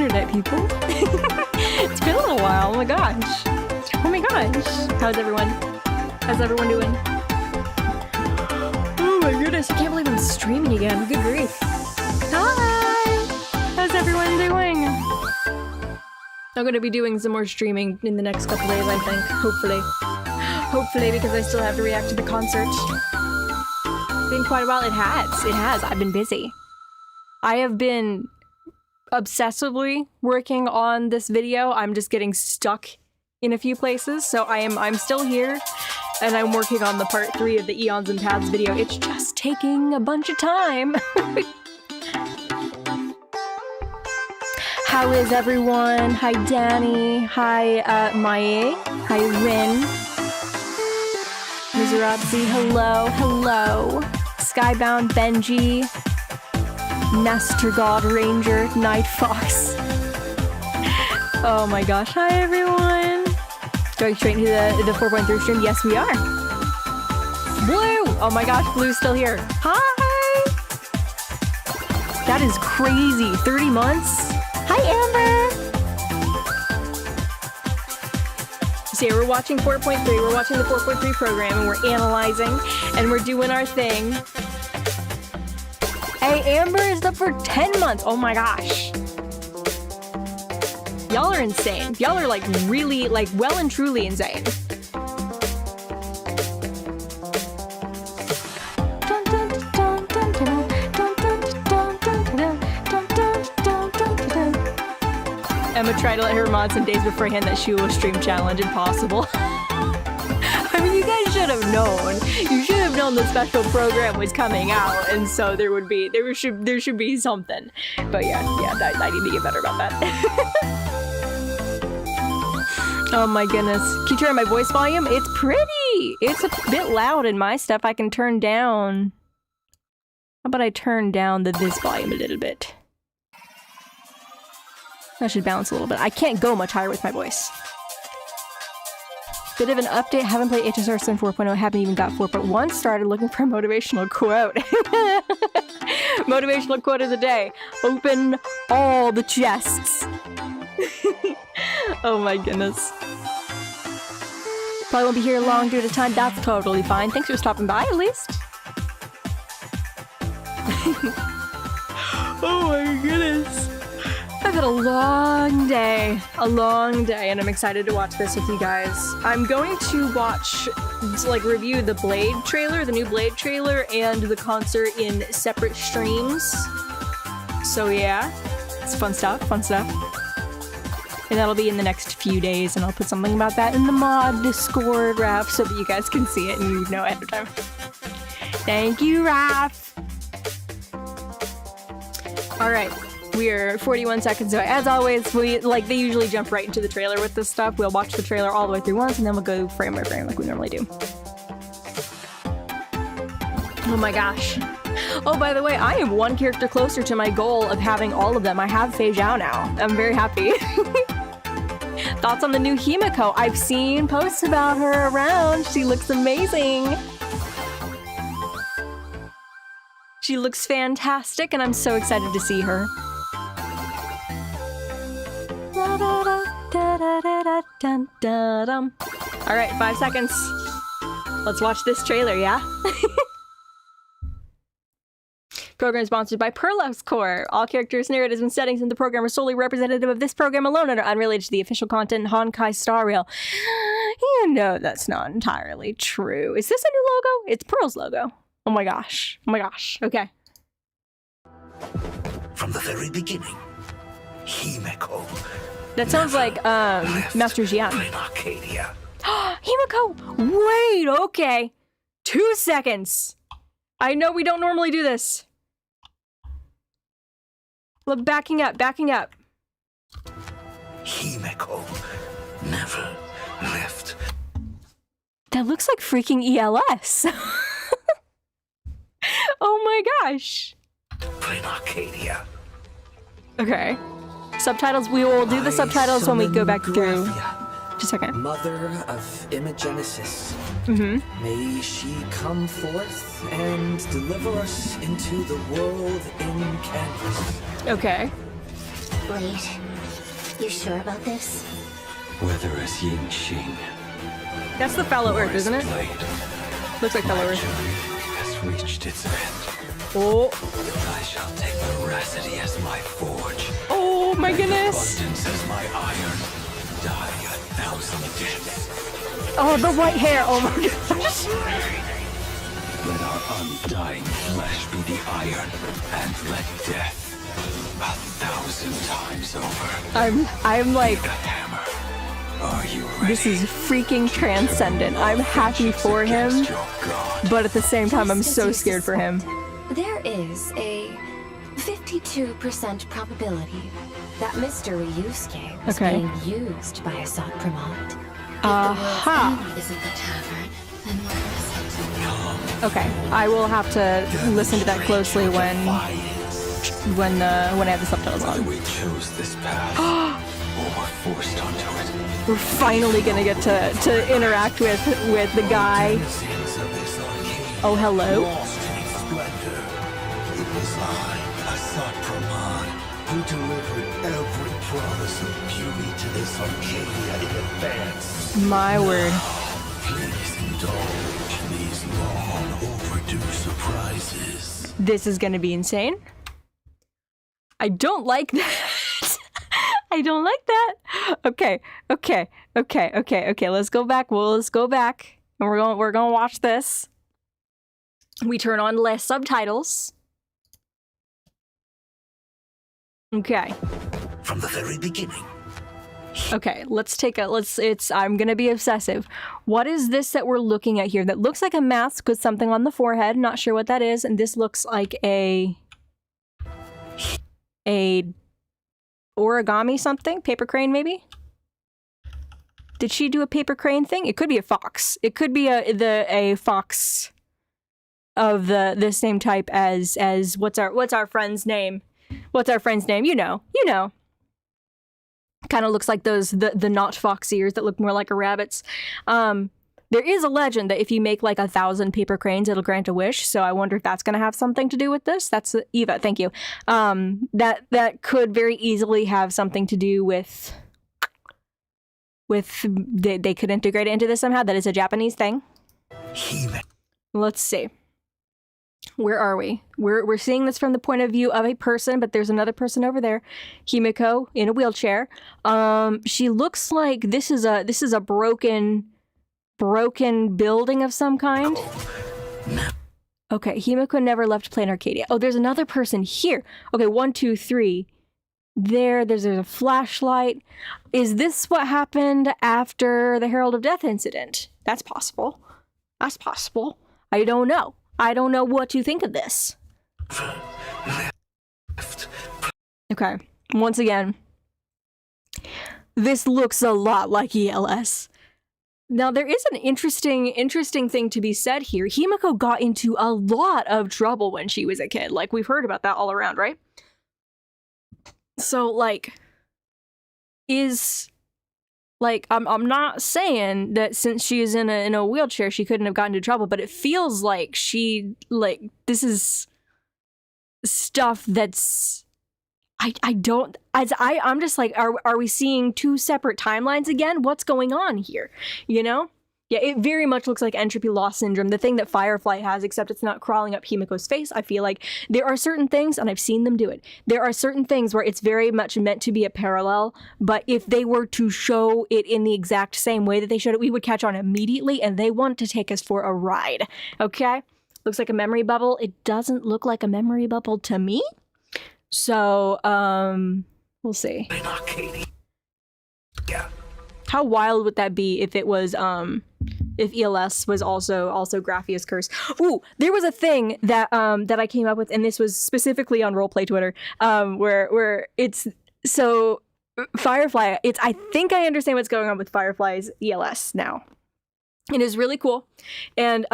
internet, people. It's been a little while. Oh my gosh. Oh my gosh. How's everyone? How's everyone doing? Oh my goodness, I can't believe I'm streaming again. Good grief. Hi! How's everyone doing? I'm gonna be doing some more streaming in the next couple days, I think. Hopefully. Hopefully, because I still have to react to the concert. Been quite a while. It has. I've been busy. I have been obsessively working on this video. I'm just getting stuck in a few places, so I'm still here, and I'm working on the part 3 of the Eons and Paths video. It's just taking a bunch of time. How is everyone? Hi Danny. Hi Mae. Hi Rin. Miserabzi, hello, hello. Skybound Benji. Nestor God Ranger, Night Fox. Oh my gosh, hi everyone! Going straight into the 4.3 stream? Yes, we are. Blue! Oh my gosh, Blue's still here. Hi! That is crazy. 30 months? Hi, Amber! So yeah, we're watching 4.3. We're watching the 4.3 program, and we're analyzing, and we're doing our thing. Hey, Amber is up for 10 months. Oh my gosh. Y'all are insane. Y'all are like really, like well and truly insane. Emma tried to let her mod some days beforehand that she will stream challenge. Impossible. I mean, you guys should have known. You should have known the special program was coming out, and so there should be something. But yeah, I need to get better about that. Oh my goodness. Can you turn my voice volume? It's pretty! It's a bit loud in my stuff. I can turn down. How about I turn down this volume a little bit? That should balance a little bit. I can't go much higher with my voice. Bit of an update. Haven't played HSR since 4.0. Haven't even got 4.1 started. Looking for a motivational quote. Motivational quote of the day. Open all the chests. Oh my goodness. Probably won't be here long due to time. That's totally fine. Thanks for stopping by, at least. Oh my goodness. I've had a long day, and I'm excited to watch this with you guys. I'm going to watch, like, review the Blade trailer, the new Blade trailer, and the concert in separate streams. So yeah, it's fun stuff. And that'll be in the next few days, and I'll put something about that in the mod Discord, Raph, so that you guys can see it and you know ahead of time. Thank you, Raph! Alright. We're 41 seconds away. As always, they usually jump right into the trailer with this stuff. We'll watch the trailer all the way through once, and then we'll go frame by frame like we normally do. Oh my gosh. Oh, by the way, I am one character closer to my goal of having all of them. I have Fei Zhao now. I'm very happy. Thoughts on the new Himiko? I've seen posts about her around. She looks amazing. She looks fantastic, and I'm so excited to see her. Alright, 5 seconds. Let's watch this trailer, yeah? Program sponsored by Perlos Core. All characters, narratives, and settings in the program are solely representative of this program alone and are unrelated to the official content in Honkai Star Rail. You know that's not entirely true. Is this a new logo? It's Pearl's logo. Oh my gosh. Oh my gosh. Okay. From the very beginning, Himiko. That sounds like Master Xian. Arcadia. Himiko! Wait, okay. 2 seconds. I know we don't normally do this. Look, backing up. Himiko never left. That looks like freaking ELS. Oh my gosh. Plain Arcadia. Okay. Subtitles, we will do the subtitles when we go back through. Just a second. Mother of Imogenesis. Mm-hmm. May she come forth and deliver us into the world in canvas. Okay. Blade, You sure about this? Whether as Yin Xing That's the Fellow or Earth, as isn't it? Blade, Looks like Fellow my Earth. journey has reached its end. Oh, I shall take veracity as my forge. oh my goodness. Abundance as my iron. Die 1,000 deaths. Oh, the white hair. Oh my gosh. Let our undying flesh be the iron, and let death 1,000 times over. I'm like, The hammer. Are you ready? this is freaking transcendent. I'm happy for him, Against your God. but at the same time, I'm so scared for him. There is a 52% probability that Mr. Ryusuke was Okay. being used by Assad Pramod. Aha. Isn't the tavern? Then what is it? Okay, I will have to listen to that closely when I have the subtitles Whether on. we chose this path or were forced onto it, We're finally gonna get to interact with the guy. Denizens of this Arcadia Oh, hello. lost in its splendor. It was I, Assad Pramod, who delivered every promise of beauty to this Arcadia in advance. My word. Please indulge these long overdue surprises. This is gonna be insane. I don't like that. I don't like that. Okay. Let's go back. Let's go back, and we're gonna watch this. We turn on less subtitles. Okay. From the very beginning, Okay, I'm gonna be obsessive. What is this that we're looking at here? That looks like a mask with something on the forehead. Not sure what that is. And this looks like a origami something? Paper crane, maybe? Did she do a paper crane thing? It could be a fox. It could be a fox of the same type as what's our friend's name? What's our friend's name? You know. Kind of looks like those the not fox ears that look more like a rabbit's. There is a legend that if you make like 1,000 paper cranes, it'll grant a wish. So I wonder if that's going to have something to do with this. That's Eva. Thank you. That could very easily have something to do with they could integrate it into this somehow. That is a Japanese thing. Hime Let's see. Where are we? We're seeing this from the point of view of a person, but there's another person over there, Himiko in a wheelchair. She looks like this is a broken building of some kind. Okay, Himiko never left Plain Arcadia. Oh, there's another person here. Okay, 1, 2, 3. There's a flashlight. Is this what happened after the Herald of Death incident? That's possible. That's possible. I don't know. I don't know what to think of this. left. Okay, once again, this looks a lot like ELS. Now, there is an interesting thing to be said here. Himiko got into a lot of trouble when she was a kid. Like, we've heard about that all around, right? So, I'm not saying that since she is in a wheelchair, she couldn't have gotten into trouble, but it feels like this is stuff that's I'm just like, are we seeing two separate timelines again? What's going on here? You know? Yeah, it very much looks like entropy loss syndrome, the thing that Firefly has, except it's not crawling up Himiko's face. I feel like there are certain things, and I've seen them do it, there are certain things where it's very much meant to be a parallel, but if they were to show it in the exact same way that they showed it, we would catch on immediately, and they want to take us for a ride, okay? Looks like a memory bubble. It doesn't look like a memory bubble to me. So, we'll see. In Arcadia. Yeah. How wild would that be if it was, if ELS was also Graphia's curse? Ooh, there was a thing that that I came up with, and this was specifically on Roleplay Twitter, where it's so Firefly. I think I understand what's going on with Firefly's ELS now. It is really cool, and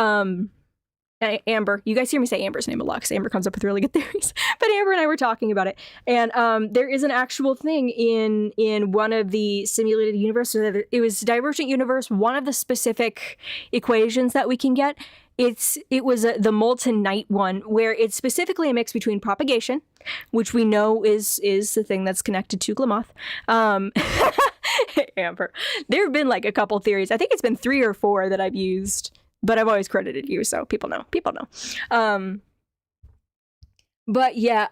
Amber, you guys hear me say Amber's name a lot because Amber comes up with really good theories. But Amber and I were talking about it, and there is an actual thing in one of the simulated universes. It was Divergent Universe. One of the specific equations that we can get It was the molten night one, where it's specifically a mix between propagation, which we know is the thing that's connected to Glamoth. Amber. There have been like a couple theories. I think it's been 3 or 4 that I've used, but I've always credited you, so people know. But yeah,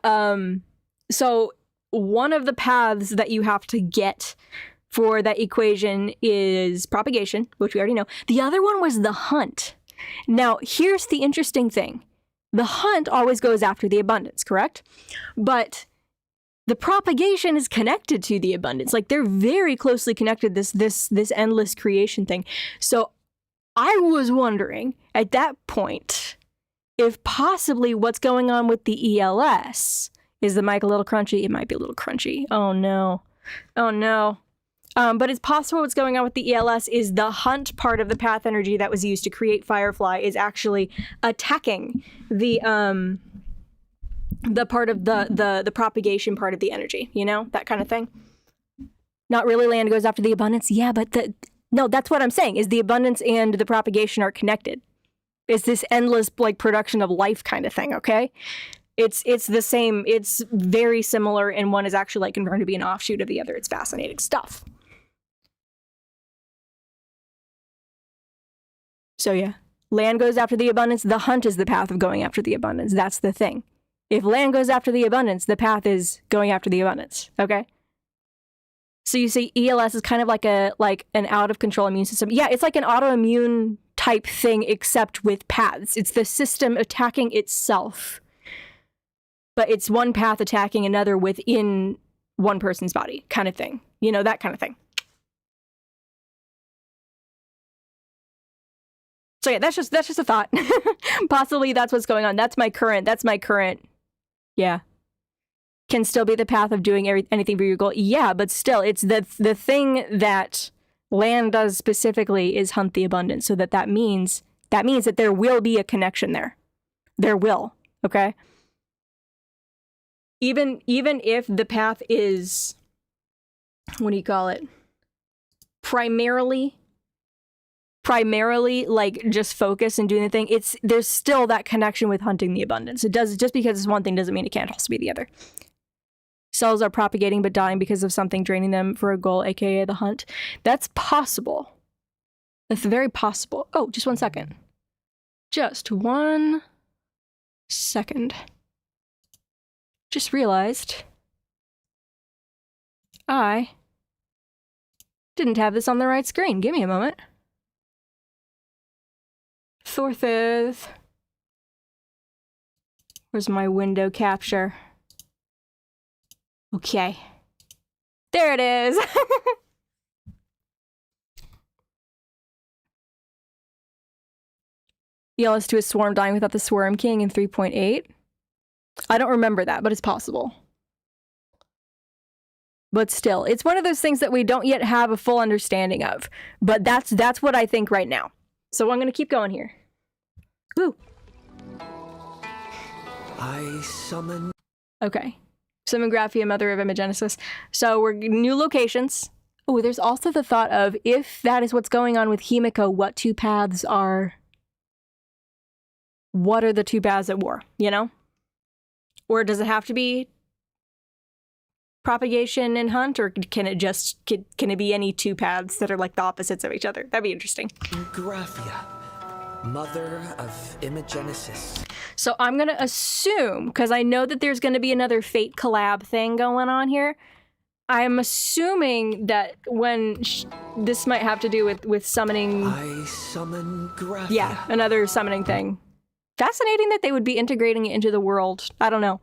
so one of the paths that you have to get for that equation is propagation, which we already know. The other one was the hunt. Now, here's the interesting thing. The hunt always goes after the abundance, correct? But the propagation is connected to the abundance. Like, they're very closely connected, this endless creation thing. So I was wondering at that point if possibly what's going on with the ELS, is the mic a little crunchy? It might be a little crunchy. Oh no. But it's possible what's going on with the ELS is the hunt part of the path energy that was used to create Firefly is actually attacking the part of the propagation part of the energy, you know, that kind of thing. Not really. Land goes after the abundance. Yeah, but no, that's what I'm saying, is the abundance and the propagation are connected. It's this endless like production of life kind of thing, okay? It's the same, it's very similar, and one is actually like confirmed to be an offshoot of the other. It's fascinating stuff. So yeah, land goes after the abundance, the hunt is the path of going after the abundance. That's the thing. If land goes after the abundance, the path is going after the abundance, okay? So you see ELS is kind of like an out of control immune system. Yeah, it's like an autoimmune type thing, except with paths. It's the system attacking itself, but it's one path attacking another within one person's body kind of thing. You know, that kind of thing. So yeah, that's just a thought. Possibly that's what's going on. That's my current. Yeah. Can still be the path of doing anything for your goal. Yeah, but still, it's the thing that land does specifically is hunt the abundance. So that means that there will be a connection there. There will. Okay. Even if the path is, what do you call it? Primarily like just focus and doing the thing, there's still that connection with hunting the abundance. It does, just because it's one thing doesn't mean it can't also be the other. Cells are propagating but dying because of something draining them for a goal, aka the hunt. That's possible. That's very possible. Oh, just 1 second. Just 1 second. Just realized I didn't have this on the right screen. Give me a moment. Thorthith. Where's my window capture? Okay. There it is. ELS to a swarm dying without the Swarm King in 3.8. I don't remember that, but it's possible. But still, it's one of those things that we don't yet have a full understanding of. But that's what I think right now. So I'm going to keep going here. Woo. I summon... Okay. Summon Graphia, Mother of Imogenesis. So we're new locations. Oh, there's also the thought of, if that is what's going on with Himiko, what two paths are... What are the two paths at war, you know? Or does it have to be propagation and hunt, or can it be any two paths that are like the opposites of each other? That'd be interesting. Graphia, Mother of Imogenesis. So I'm gonna assume, because I know that there's gonna be another Fate collab thing going on here, I'm assuming that when this might have to do with summoning... I summon Graphia. Yeah, another summoning thing. Fascinating that they would be integrating it into the world. I don't know.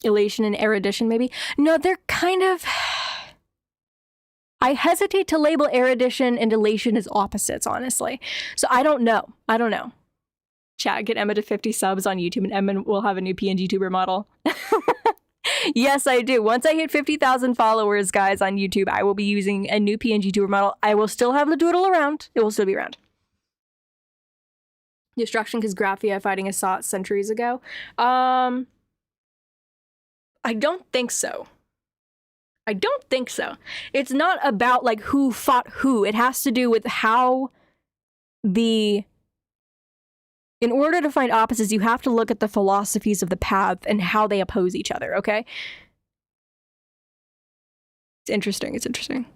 Elation and erudition, maybe? No, they're kind of... I hesitate to label erudition and elation as opposites, honestly. So I don't know. Chat, get Emma to 50 subs on YouTube and Emma will have a new PNG tuber model. Yes, I do. Once I hit 50,000 followers, guys, on YouTube, I will be using a new PNG tuber model. I will still have the doodle around. It will still be around. Destruction because Graphia fighting Assat centuries ago. I don't think so. It's not about like who fought who. It has to do with how the In order to find opposites, you have to look at the philosophies of the path and how they oppose each other, okay? It's interesting, it's interesting.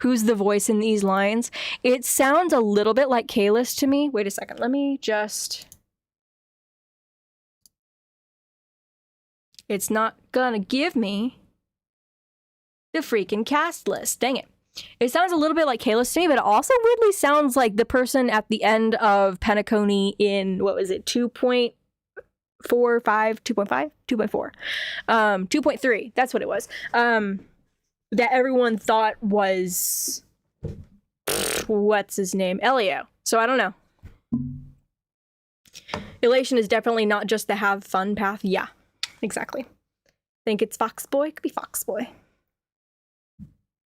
Who's the voice in these lines? It sounds a little bit like Kalis to me. Wait a second, let me just... It's not gonna give me the freaking cast list. Dang it. It sounds a little bit like Kalis to me, but it also weirdly sounds like the person at the end of Penacony in, what was it, 2.45, 2.5? 2.4. 2.3, that's what it was. That everyone thought was, what's his name? Elio. So I don't know. Elation is definitely not just the have fun path. Yeah, exactly. Think it's Foxboy? Could be Foxboy.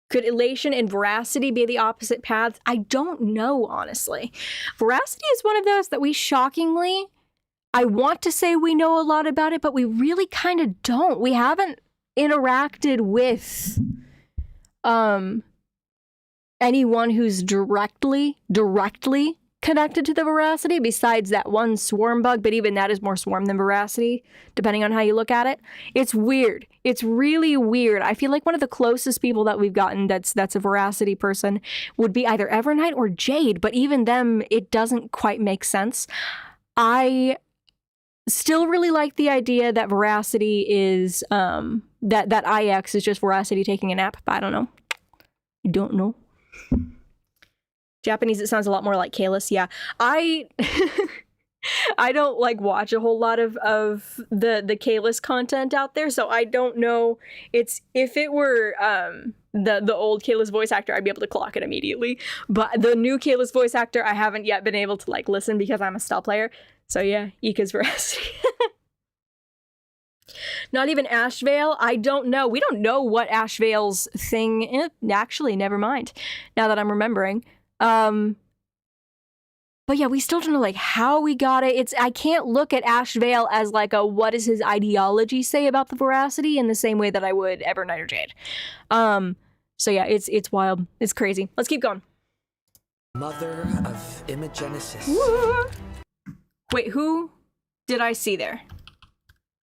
Could elation and veracity be the opposite paths? I don't know, honestly. Veracity is one of those that we shockingly, I want to say we know a lot about it, but we really kind of don't. We haven't interacted with anyone who's directly connected to the veracity besides that one swarm bug, but even that is more swarm than veracity, depending on how you look at it. It's weird. It's really weird. I feel like one of the closest people that we've gotten that's a veracity person would be either Evernight or Jade, but even them, it doesn't quite make sense. I still really like the idea that veracity is, that IX is just veracity taking a nap, but I don't know. I don't know. Japanese, it sounds a lot more like Kalis. Yeah, I don't like watch a whole lot of the Kalis content out there, so I don't know. It's if it were the old Kalis voice actor, I'd be able to clock it immediately. But the new Kalis voice actor, I haven't yet been able to like listen because I'm a style player. So yeah, Ika's veracity. Not even Ashvale. I don't know. We don't know what Ashvale's thing is. Actually, never mind. Now that I'm remembering. But yeah, we still don't know like how we got it. I can't look at Ashvale as like a what does his ideology say about the veracity in the same way that I would Evernight or Jade. So yeah, it's wild. It's crazy. Let's keep going. Mother of Imogenesis. Woo! Wait, who did I see there?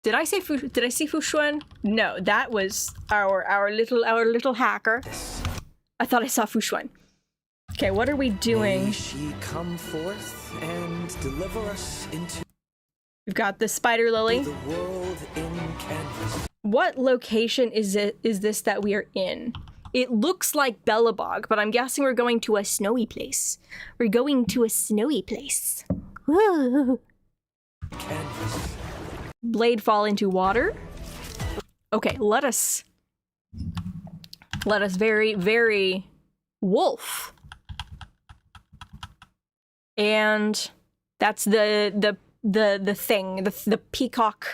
Did I see Fu Xuan? No, that was our little hacker. I thought I saw Fu Xuan. Okay, what are we doing? May she come forth and deliver us into We've got the spider lily. the world in canvas. What location is this that we are in? It looks like Bellabog, but I'm guessing we're going to a snowy place. We're going to a snowy place. Woo. Canvas. Blade fall into water. Okay, let us very, very wolf. And that's the thing, the peacock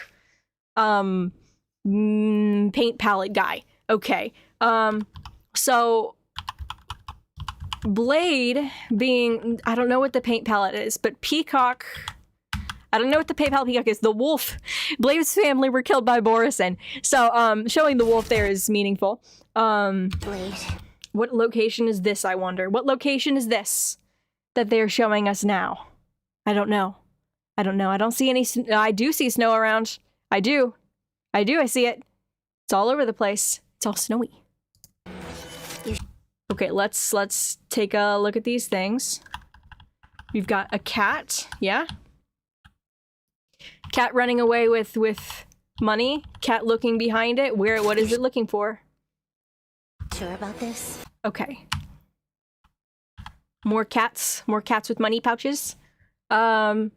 paint palette guy. Okay. So Blade being, I don't know what the paint palette is, but Peacock, I don't know what the paint palette Peacock is. The wolf, Blade's family were killed by Borisin. So showing the wolf there is meaningful. Blade. What location is this, I wonder? What location is this that they're showing us now? I don't know. I don't know. I don't see any, I do see snow around. I do. I see it. It's all over the place. It's all snowy. Okay, let's take a look at these things. We've got a cat, yeah? Cat running away with money. Cat looking behind it. What is it looking for? Sure about this? Okay. More cats with money pouches. I'm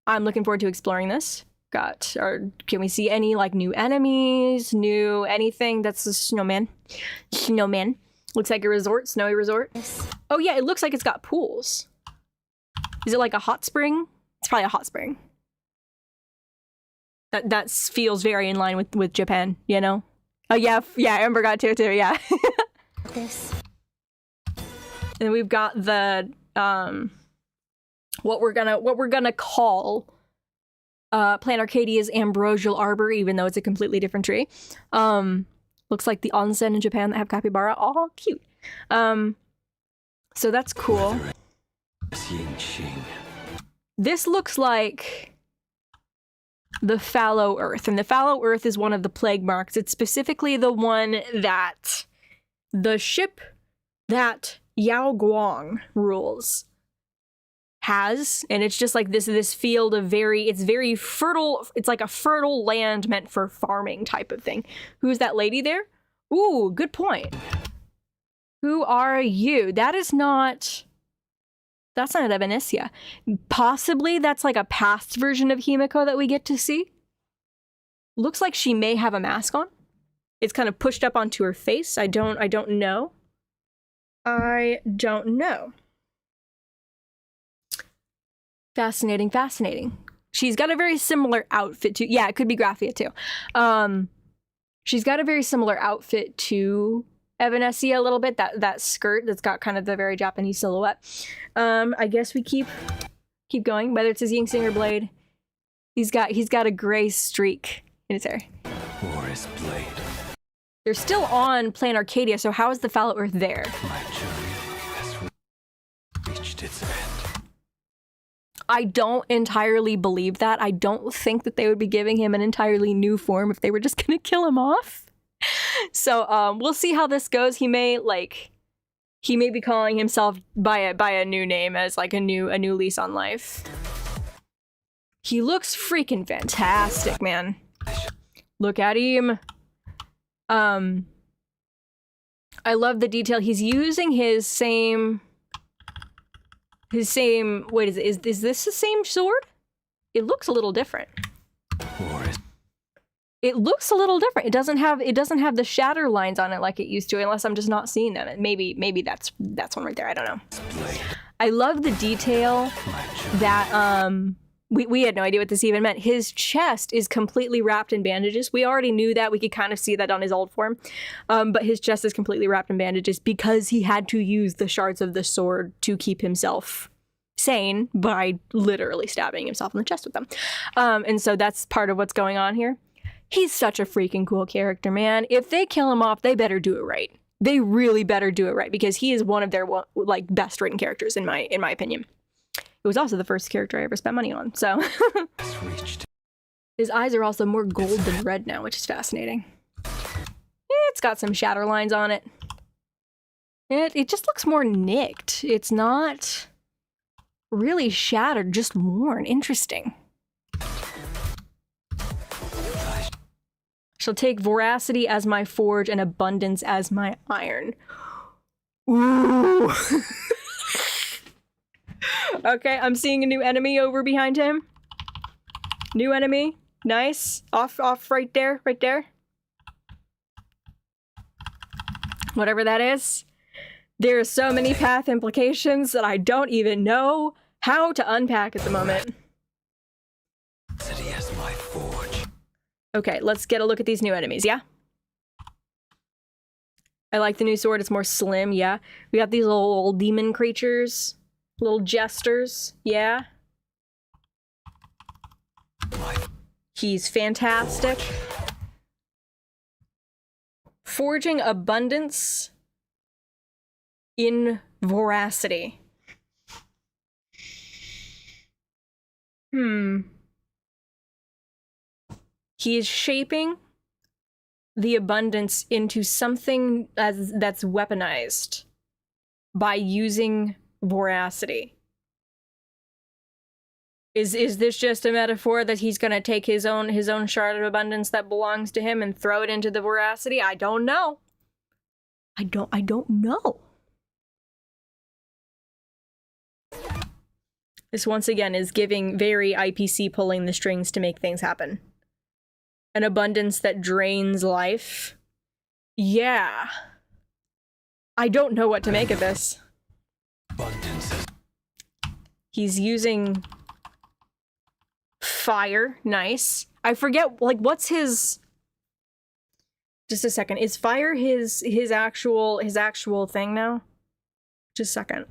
looking forward to exploring this. Can we see any like new enemies, new anything? That's a snowman. Looks like a resort, snowy resort. Oh yeah, it looks like it's got pools. Is it like a hot spring? It's probably a hot spring. That feels very in line with Japan, you know? Oh yeah, Ember got too, yeah. This. And we've got the what we're gonna call Plant Arcadia's Ambrosial Arbor, even though it's a completely different tree. Looks like the onsen in Japan that have capybara. All cute. So that's cool. Yingxing, This looks like the fallow earth, and the fallow earth is one of the plague marks. It's specifically the one that the ship that Yao Guang rules has, and it's just like this field of it's very fertile. It's like a fertile land meant for farming type of thing. Who's that lady there? Ooh, good point. Who are you? That's not Evanescia. Possibly that's like a past version of Himiko that we get to see. Looks like she may have a mask on. It's kind of pushed up onto her face. I don't know. I don't know. Fascinating, fascinating. She's got a very similar outfit to, yeah, it could be Graphia too. She's got a very similar outfit to Evanescia a little bit, that skirt that's got kind of the very Japanese silhouette. I guess we keep going, whether it's his Yingxinger blade. He's got a gray streak in his hair. War is blade. They're still on Plan Arcadia, so how is the fallow earth there? My journey has reached its end. I don't entirely believe that. I don't think that they would be giving him an entirely new form if they were just gonna kill him off. So we'll see how this goes. He may be calling himself by a new name as like a new lease on life. He looks freaking fantastic, man. Look at him. I love the detail. He's using his same, wait, is this the same sword? It looks a little different. It looks a little different. It doesn't have the shatter lines on it like it used to, unless I'm just not seeing them. Maybe that's one right there. I don't know. I love the detail that we had no idea what this even meant. His chest is completely wrapped in bandages. We already knew that. We could kind of see that on his old form. But his chest is completely wrapped in bandages because he had to use the shards of the sword to keep himself sane by literally stabbing himself in the chest with them. And so that's part of what's going on here. He's such a freaking cool character, man. If they kill him off, they better do it right. They really better do it right, because he is one of their like best written characters in my opinion. It was also the first character I ever spent money on, so. His eyes are also more gold than red now, which is fascinating. It's got some shatter lines on it. It just looks more nicked. It's not really shattered, just worn. Interesting. Shall take voracity as my forge and abundance as my iron. Ooh. Okay, I'm seeing a new enemy over behind him. New enemy. Nice. Off right there, right there. Whatever that is. There are so many path implications that I don't even know how to unpack at the moment. City as my forge. Okay, let's get a look at these new enemies, yeah? I like the new sword, it's more slim, yeah? We got these little demon creatures. Little jesters, yeah? He's fantastic. Forging abundance in voracity. He is shaping the abundance into something that's weaponized by using voracity. Is this just a metaphor that he's gonna take his own shard of abundance that belongs to him and throw it into the voracity? I don't know. I don't know. This once again is giving very IPC pulling the strings to make things happen. An abundance that drains life. Yeah. I don't know what to make of this. He's using fire. Nice. I forget, like, what's his... Just a second. Is fire his actual thing now? Just a second.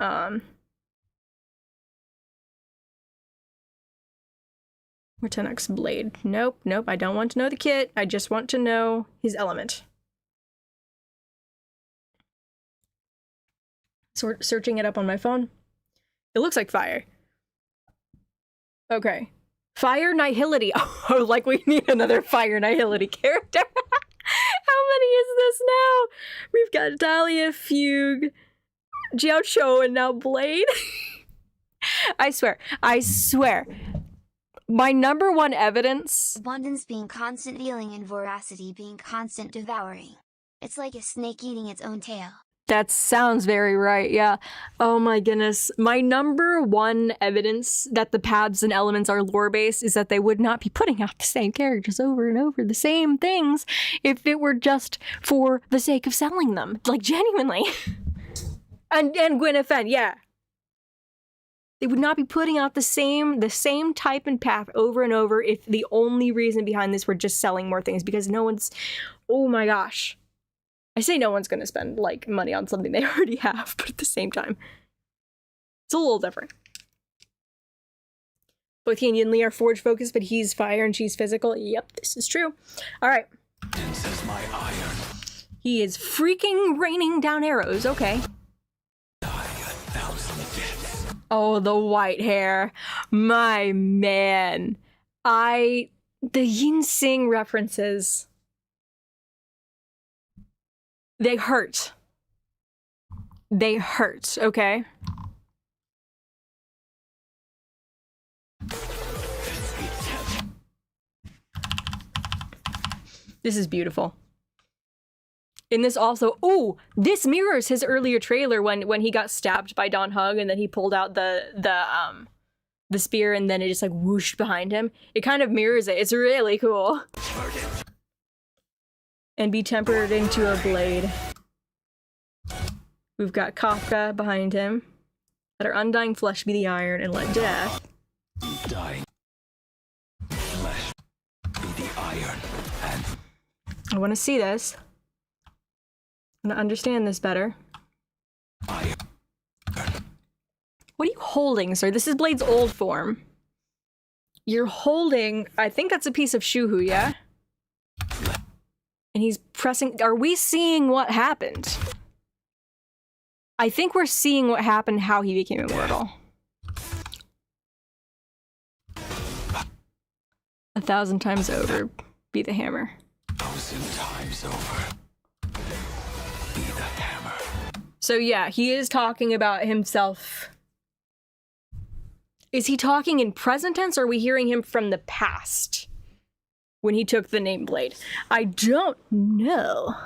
Mortenex blade. Nope. I don't want to know the kit. I just want to know his element. Searching it up on my phone. It looks like fire. Okay. Fire Nihility. Oh, like we need another Fire Nihility character. How many is this now? We've got Dahlia, Fugue, Jiao Cho, and now Blade. I swear. My number one evidence. Abundance being constant dealing and voracity being constant devouring. It's like a snake eating its own tail. That sounds very right, yeah. Oh my goodness. My number one evidence that the paths and elements are lore-based is that they would not be putting out the same characters over and over, the same things, if it were just for the sake of selling them. Like, genuinely. and Gwyneth Fenn, yeah. They would not be putting out the same type and path over and over if the only reason behind this were just selling more things, because no one's... Oh my gosh. I say no one's going to spend, like, money on something they already have, but at the same time, it's a little different. Both he and Yin Lee are forge focused, but he's fire and she's physical. Yep, this is true. All right. Says my iron. He is freaking raining down arrows. Okay. Die 1,000 deaths. Oh, the white hair. My man. The Yin Sing references... They hurt. They hurt, okay? This is beautiful. In this also, oh, this mirrors his earlier trailer when he got stabbed by Don Hug and then he pulled out the spear and then it just like whooshed behind him. It kind of mirrors it. It's really cool. And be tempered into a blade. We've got Kafka behind him. Let our undying flesh be the iron and let death. Dying flesh be the iron and I want to see this. I want to understand this better. iron. What are you holding, sir? This is Blade's old form. You're holding, I think that's a piece of Shuhu, yeah? And he's pressing... Are we seeing what happened? I think we're seeing what happened, how he became immortal. 1,000 times over, be the hammer. 1,000 times over. Be the hammer. So yeah, he is talking about himself. Is he talking in present tense, or are we hearing him from the past? When he took the name Blade. I don't know.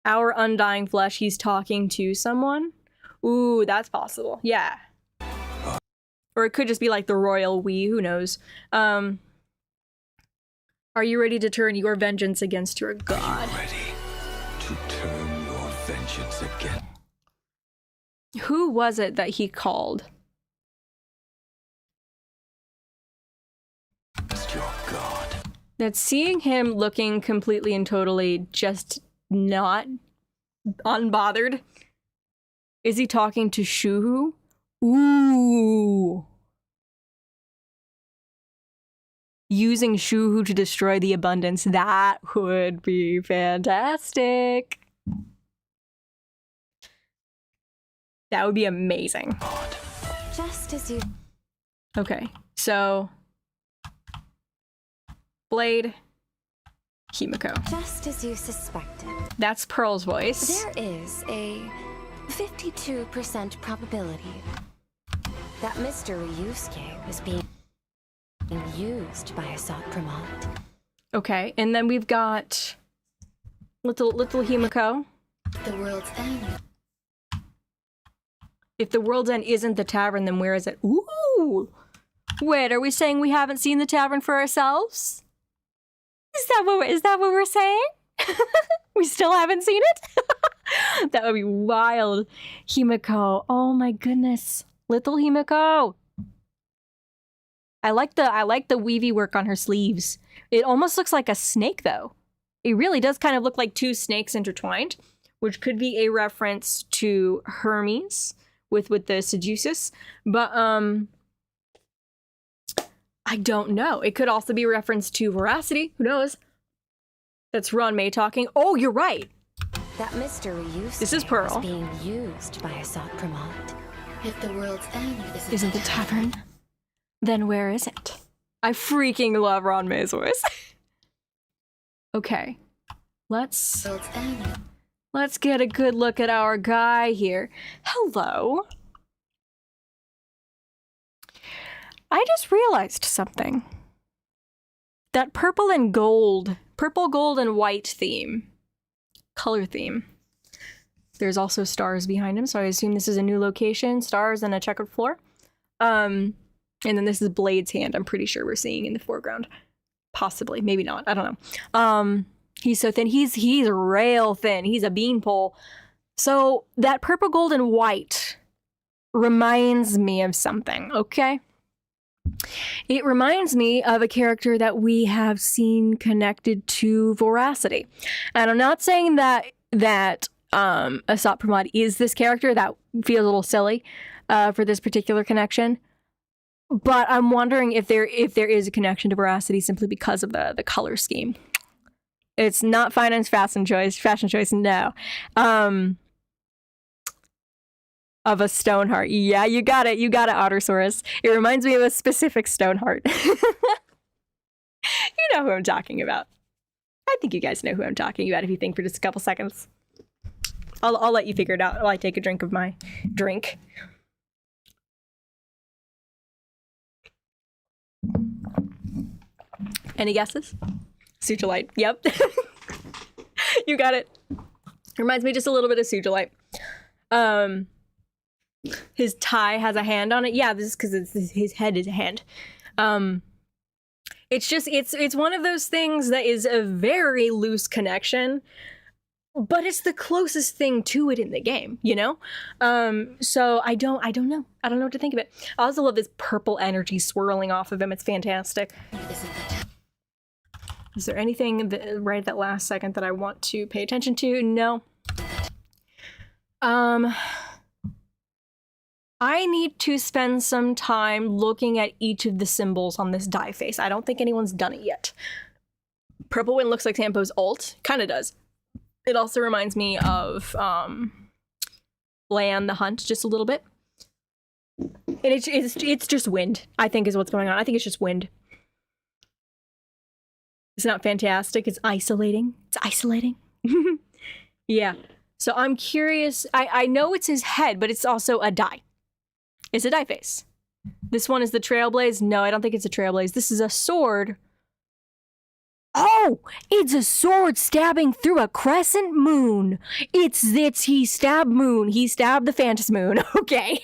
Our undying flesh, he's talking to someone? Ooh, that's possible. Yeah. Or it could just be like the royal we, who knows. Are you ready to turn your vengeance against your god? Are you ready to turn your vengeance again? Who was it that he called? It's your god. That seeing him looking completely and totally just not unbothered. Is he talking to Shuhu? Ooh. Using Shuhu to destroy the abundance. That would be fantastic. That would be amazing. Just as you... Okay, so... Blade, Himiko. Just as you suspected. That's Pearl's voice. There is a 52% probability that Mr. Ryusuke was being used by Asat Pramod. Okay, and then we've got little Himiko. The world's end. If the world's end isn't the tavern, then where is it? Ooh! Wait, are we saying we haven't seen the tavern for ourselves? Is that what we're saying? We still haven't seen it? That would be wild. Himiko. Oh my goodness. Little Himiko. I like the weavy work on her sleeves. It almost looks like a snake though. It really does kind of look like two snakes intertwined, which could be a reference to Hermes with the Seducus. But I don't know. It could also be a reference to Veracity. Who knows? That's Ron May talking. Oh, you're right. That Mr. Ryusuke This is Pearl. was being used by Asat Pramod. If the world's end Isn't the tavern? then where is it? I freaking love Ranmei's voice. Okay, let's get a good look at our guy here. Hello. I just realized something. That purple, gold, and white theme, color theme. There's also stars behind him, so I assume this is a new location, stars and a checkered floor. And then this is Blade's hand, I'm pretty sure we're seeing in the foreground. Possibly, maybe not, I don't know. He's so thin, he's rail thin, he's a beanpole. So that purple, gold, and white reminds me of something, okay? It reminds me of a character that we have seen connected to Voracity. And I'm not saying that Asat Pramod is this character. That feels a little silly for this particular connection. But I'm wondering if there is a connection to Voracity simply because of the color scheme. It's not Finance Fashion Choice, no. Of a Stoneheart. Yeah, you got it, Ottersaurus. It reminds me of a specific Stoneheart. You know who I'm talking about. I think you guys know who I'm talking about if you think for just a couple seconds. I'll let you figure it out while I take a drink of my drink. Any guesses? Sujolite. Yep. You got it. Reminds me just a little bit of Sujolite. His tie has a hand on it. Yeah, this is because his head is a hand. It's just, it's one of those things that is a very loose connection, but it's the closest thing to it in the game, you know? So I don't know. I don't know what to think of it. I also love this purple energy swirling off of him. It's fantastic. Is there anything right at that last second that I want to pay attention to? No. I need to spend some time looking at each of the symbols on this die face. I don't think anyone's done it yet. Purple Wind looks like Sampo's ult. Kind of does. It also reminds me of Lan the Hunt, just a little bit. And it's just wind, I think is what's going on. I think it's just wind. It's not fantastic. It's isolating. It's isolating. Yeah. So I'm curious. I know it's his head, but it's also a die. It's a die face. This one is the Trailblaze. No, I don't think it's a Trailblaze. This is a sword. Oh, it's a sword stabbing through a crescent moon. He stabbed moon. He stabbed the Phantom moon. Okay.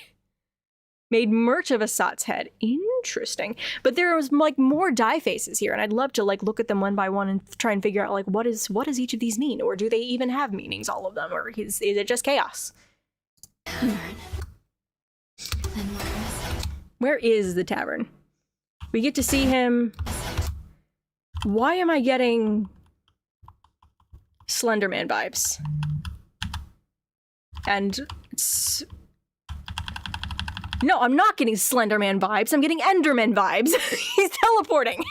Made merch of Asat's head. Interesting. But there was like more die faces here, and I'd love to like look at them one by one and try and figure out like what does each of these mean, or do they even have meanings, all of them, or is it just chaos? Where is the tavern? We get to see him. Why am I getting Slenderman vibes? And no, I'm not getting Slenderman vibes. I'm getting Enderman vibes. He's teleporting.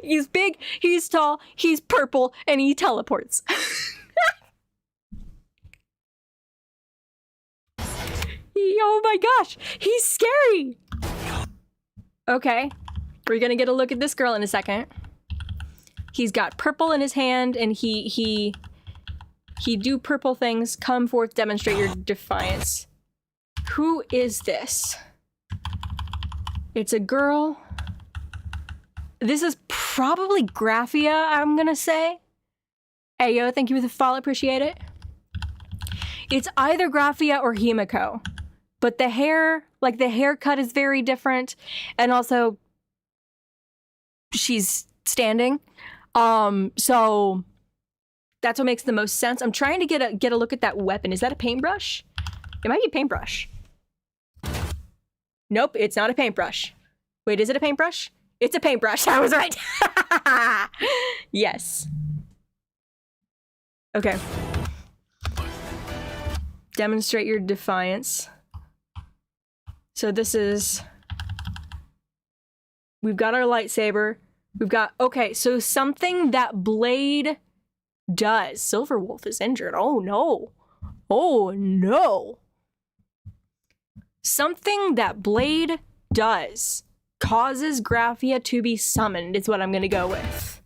He's big, he's tall, he's purple, and he teleports. Oh my gosh, he's scary. Okay, we're gonna get a look at this girl in a second. He's got purple in his hand, and he do purple things. Come forth, demonstrate your defiance. Who is this? It's a girl. This is probably Graphia, I'm gonna say. Hey yo, thank you for the follow, appreciate it. It's either Graphia or Himiko. But the hair, like the haircut is very different. And also, she's standing. So that's what makes the most sense. I'm trying to get a look at that weapon. Is that a paintbrush? It might be a paintbrush. Nope, it's not a paintbrush. Wait, is it a paintbrush? It's a paintbrush, I was right. Yes. Okay. Demonstrate your defiance. So this is... We've got our lightsaber. We've got... Okay, so something that Blade does. Silverwolf is injured. Oh no. Oh no. Something that Blade does. Causes Graphia to be summoned is what I'm gonna go with.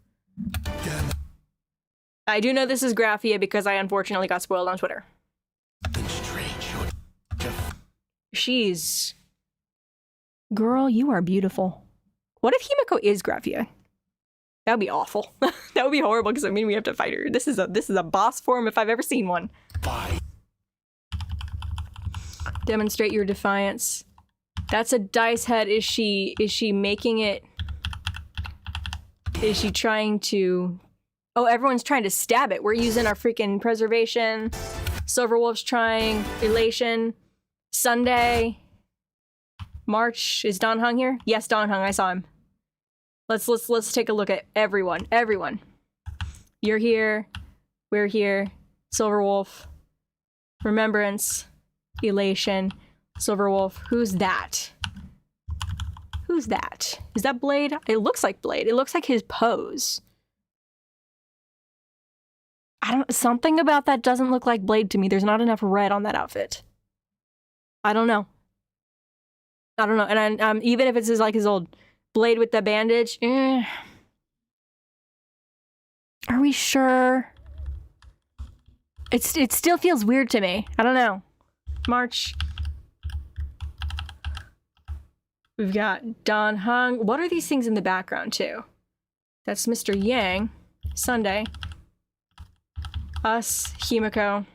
I do know this is Graphia because I unfortunately got spoiled on Twitter. She's... Girl, you are beautiful. What if Himiko is Graphia? That would be awful. That would be horrible because I mean we have to fight her. This is a boss form if I've ever seen one. Bye. Demonstrate your defiance. That's a dice head. Is she making it? Is she trying to... Oh, everyone's trying to stab it. We're using our freaking preservation. Silverwolf's trying. Elation. Sunday. March. Is Don Hung here? Yes, Don Hung. I saw him. Let's take a look at everyone. Everyone. You're here. We're here. Silverwolf. Remembrance. Elation. Silverwolf. Who's that? Who's that? Is that Blade? It looks like Blade. It looks like his pose. Something about that doesn't look like Blade to me. There's not enough red on that outfit. I don't know. And even if it's like his old Blade with the bandage, Are we sure? It still feels weird to me. I don't know. March. We've got Don Hung. What are these things in the background too? That's Mr. Yang. Sunday. Us. Himiko.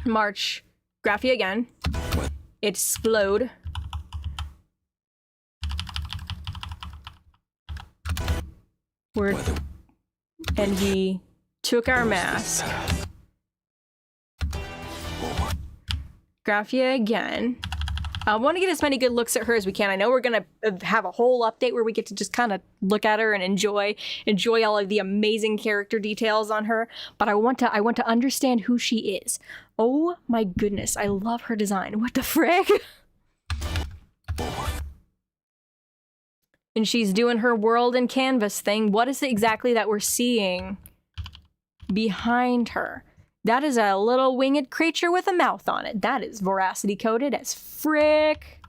March. Graphia again. Explode. And he took our mask. Graphia again. I want to get as many good looks at her as we can. I know we're gonna have a whole update where we get to just kind of look at her and enjoy all of the amazing character details on her. But I want to understand who she is. Oh my goodness, I love her design. What the frick? And she's doing her world and canvas thing. What is it exactly that we're seeing behind her? That is a little winged creature with a mouth on it. That is voracity coded as frick.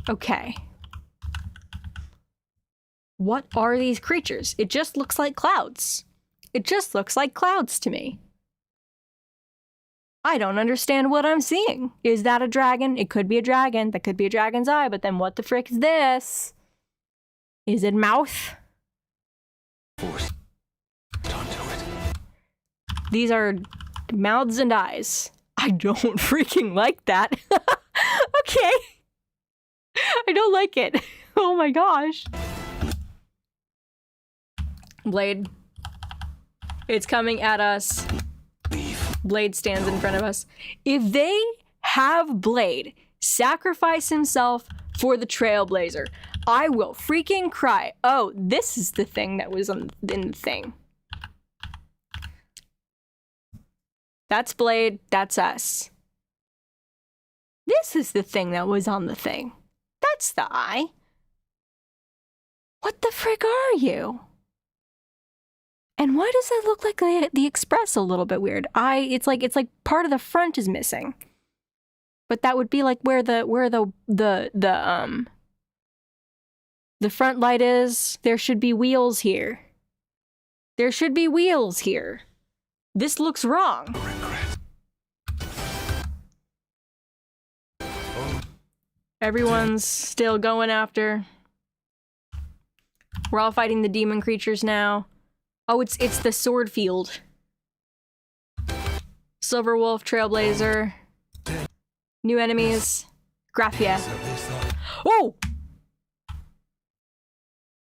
Okay. What are these creatures? It just looks like clouds. It just looks like clouds to me. I don't understand what I'm seeing. Is that a dragon? It could be a dragon. That could be a dragon's eye, but then what the frick is this? Is it mouth? Force. Don't do it. These are mouths and eyes. I don't freaking like that. Okay. I don't like it. Oh my gosh. Blade. It's coming at us. Blade stands in front of us. If they have Blade sacrifice himself for the Trailblazer, I will freaking cry. Oh, this is the thing that was in the thing. That's Blade, that's us. This is the thing that was on the thing. That's the eye. What the frick are you? And why does it look like the Express a little bit weird? It's like part of the front is missing. But that would be like where the front light is. There should be wheels here. There should be wheels here. This looks wrong. Everyone's still going after. We're all fighting the demon creatures now. Oh, it's the sword field. Silverwolf, Trailblazer. New enemies. Graphia. Oh!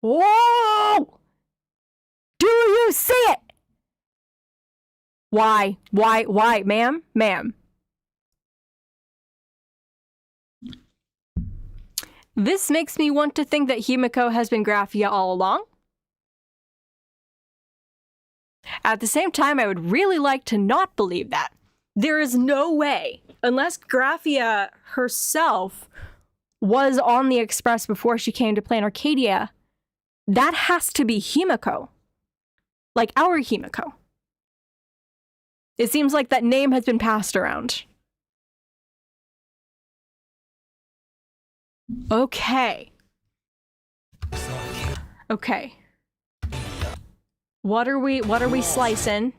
Whoa! Do you see it? Why, ma'am? Ma'am. This makes me want to think that Himiko has been Graphia all along. At the same time, I would really like to not believe that. There is no way, unless Graphia herself was on the Express before she came to Plan Arcadia, that has to be Himiko. Like our Himiko. It seems like that name has been passed around. Okay. Okay. What are we slicing?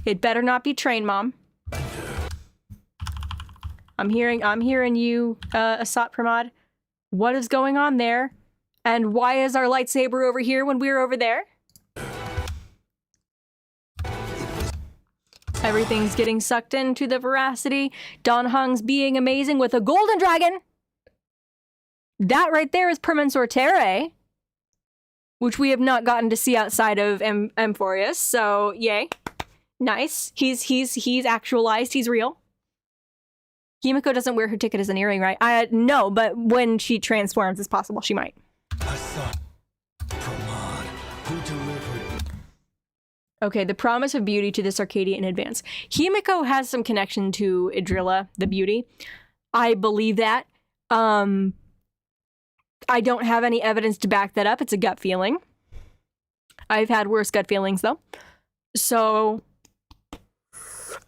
It better not be Train Mom. I'm hearing you, Asat Pramod. What is going on there? And why is our lightsaber over here when we're over there? Everything's getting sucked into the veracity. Don Hung's being amazing with a golden dragon. That right there is Permansor Terre, which we have not gotten to see outside of Amphorius. So yay, nice. He's actualized. He's real. Himiko doesn't wear her ticket as an earring, right? No, but when she transforms, it's possible she might. I sought Pramod, who delivered. Okay, the promise of beauty to this Arcadia in advance. Himiko has some connection to Idrilla, the beauty. I believe that. I don't have any evidence to back that up. It's a gut feeling. I've had worse gut feelings, though. So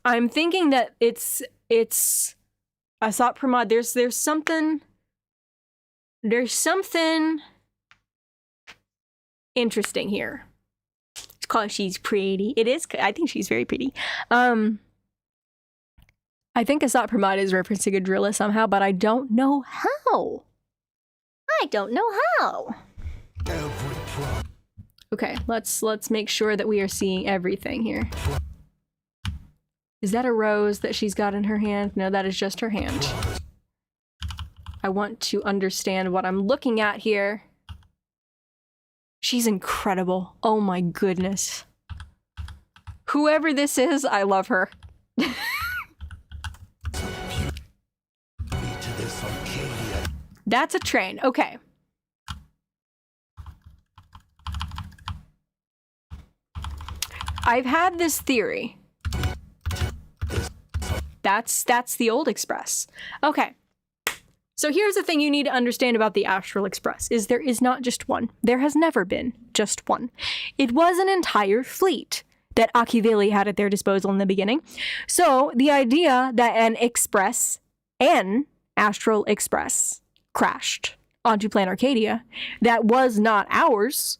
I'm thinking that it's Asat Pramod. There's something interesting here. It's called she's pretty. It is. I think she's very pretty. I think Asat Pramod is referencing Idrilla somehow, but I don't know how. Okay, let's make sure that we are seeing everything here. Is that a rose that she's got in her hand? No, that is just her hand. I want to understand what I'm looking at here. She's incredible. Oh my goodness. Whoever this is, I love her. That's a train. Okay. I've had this theory. That's the old express. Okay. So here's the thing you need to understand about the Astral Express is there is not just one. There has never been just one. It was an entire fleet that Akiveli had at their disposal in the beginning. So the idea that an Astral Express crashed onto Plan Arcadia that was not ours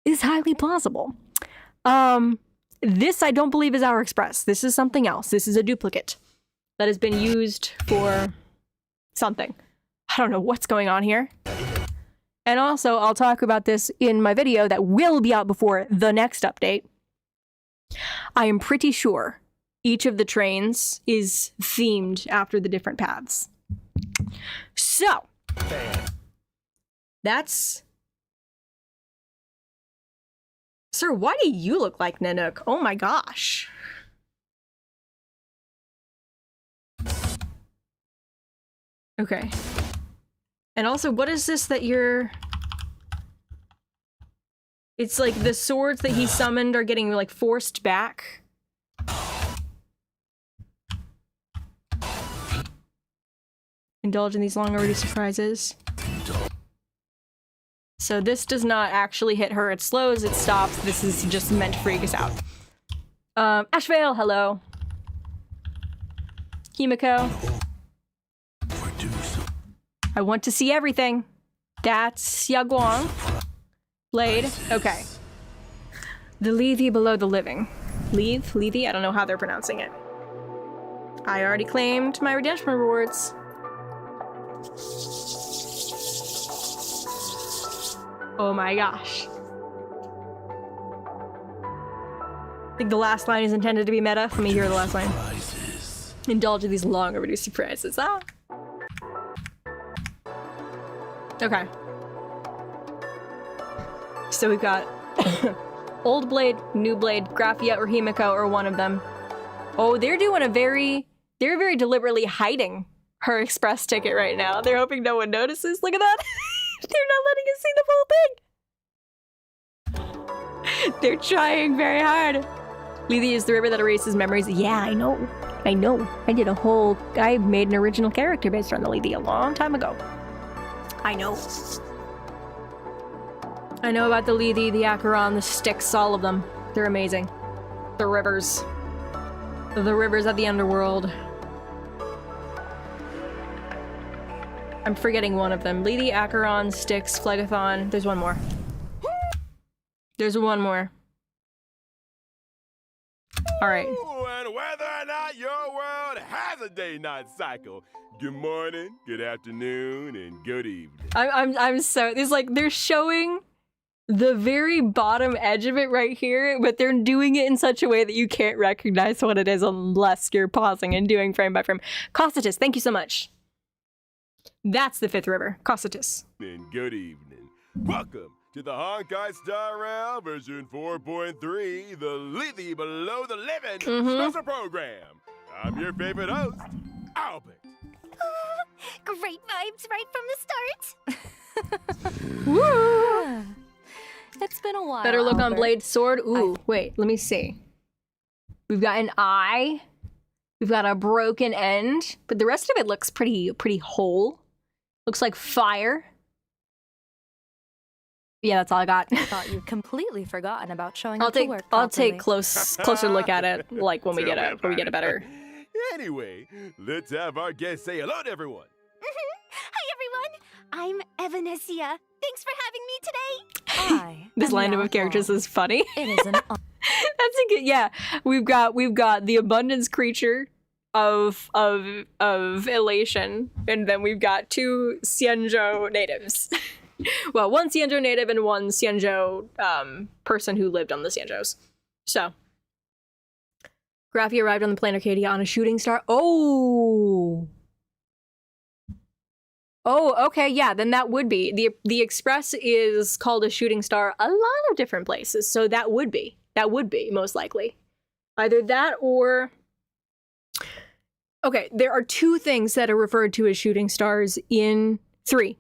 is highly plausible. This I don't believe is our express. This is something else. This is a duplicate that has been used for something. I don't know what's going on here. And also, I'll talk about this in my video that will be out before the next update. I am pretty sure each of the trains is themed after the different paths. So, that's... Sir, why do you look like Nanook? Oh my gosh. Okay. And also, what is this that you're... It's like the swords that he summoned are getting, like, forced back. Indulge in these long overdue surprises. So this does not actually hit her. It slows, it stops. This is just meant to freak us out. Ashvale, hello. Himiko. I want to see everything. That's Yaguang. Blade. Okay. The Lethe below the living. Lethe? I don't know how they're pronouncing it. I already claimed my redemption rewards. Oh my gosh. I think the last line is intended to be meta. Let me hear the last line. Indulge in these long overdue surprises. Ah. Okay. So we've got Old Blade, New Blade, Graphia, or Himiko, or one of them. Oh, they're doing they're very deliberately hiding her express ticket right now. They're hoping no one notices. Look at that. They're not letting us see the full thing. They're trying very hard. Lethe is the river that erases memories. Yeah, I know. I made an original character based on the Lethe a long time ago. I know. I know about the Lethe, the Acheron, the Styx, all of them. They're amazing. The rivers. The rivers of the underworld. I'm forgetting one of them. Lethe, Acheron, Styx, Phlegathon. There's one more. There's one more. All right. Ooh, and whether or not your world has a day-night cycle, good morning, good afternoon, and good evening. I'm so, it's like they're showing the very bottom edge of it right here, but they're doing it in such a way that you can't recognize what it is unless you're pausing and doing frame by frame. Cocytus, thank you so much. That's the fifth river, Cocytus. And good evening. Welcome to the Honkai Star Rail version 4.3, the Lethe Below the Living special program. I'm your favorite host, Albert. Great vibes right from the start. Woo! It's been a while. Better look on Albert. Blade's sword. Ooh, wait, let me see. We've got an eye. We've got a broken end, but the rest of it looks pretty whole. Looks like fire. Yeah, that's all I got. Thought you'd completely forgotten about showing up to work. I'll take properly. closer look at it, like when we get Tell me a about better. Anyway, let's have our guest say hello to everyone. Hi everyone, I'm Evanescia. Thanks for having me today. Hi. This lineup of characters is funny. It is an honor. That's a good. Yeah, we've got the abundance creature of elation, and then we've got two Xianzhou natives. Well, one Xianzhou native and one Xianzhou person who lived on the Xianzhous. So, Grafia arrived on the planet Arcadia on a shooting star. Oh, okay, yeah, then that would be. The Express is called a shooting star a lot of different places, so that would be most likely. Either that or... Okay, there are two things that are referred to as shooting stars in... Three.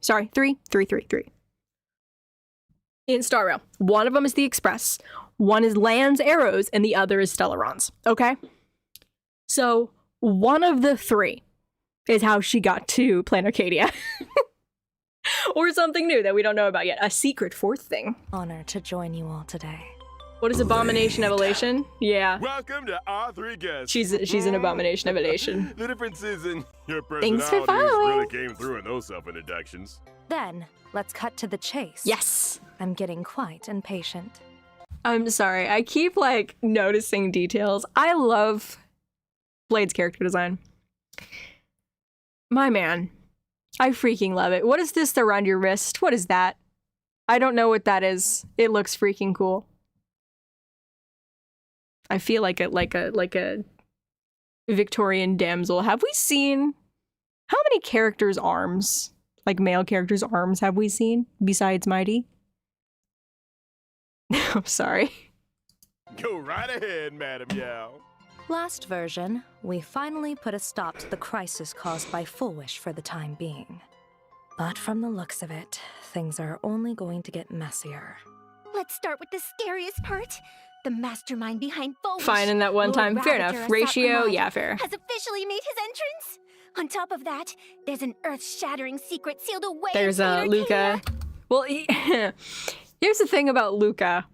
In Star Rail. One of them is the Express, one is Land's Arrows, and the other is Stellarons, okay? So, one of the three is how she got to Planet Arcadia. Or something new that we don't know about yet. A secret fourth thing. Honor to join you all today. What is Abomination Evolution? Yeah. Welcome to our three guests. She's an Abomination Evolution. The differences in your Thanks for personalities following. really came through in those self-introductions. Then, let's cut to the chase. Yes. I'm getting quite impatient. I'm sorry. I keep like noticing details. I love Blade's character design. My man. I freaking love it. What is this around your wrist? What is that? I don't know what that is. It looks freaking cool. I feel like a Victorian damsel. Have we seen how many characters' arms, like male characters' arms, have we seen besides Mighty? I'm sorry. Go right ahead, Madam Yao. Last version, we finally put a stop to the crisis caused by Full Wish for the time being. But from the looks of it, things are only going to get messier. Let's start with the scariest part. The mastermind behind Full Wish, Fine in that one Lord time. Fair Ravager enough. Asat Ratio, Ramad, yeah, fair. has officially made his entrance. On top of that, there's an earth-shattering secret sealed away. There's in Planet Luca. Arcadia. Well, here's the thing about Luca.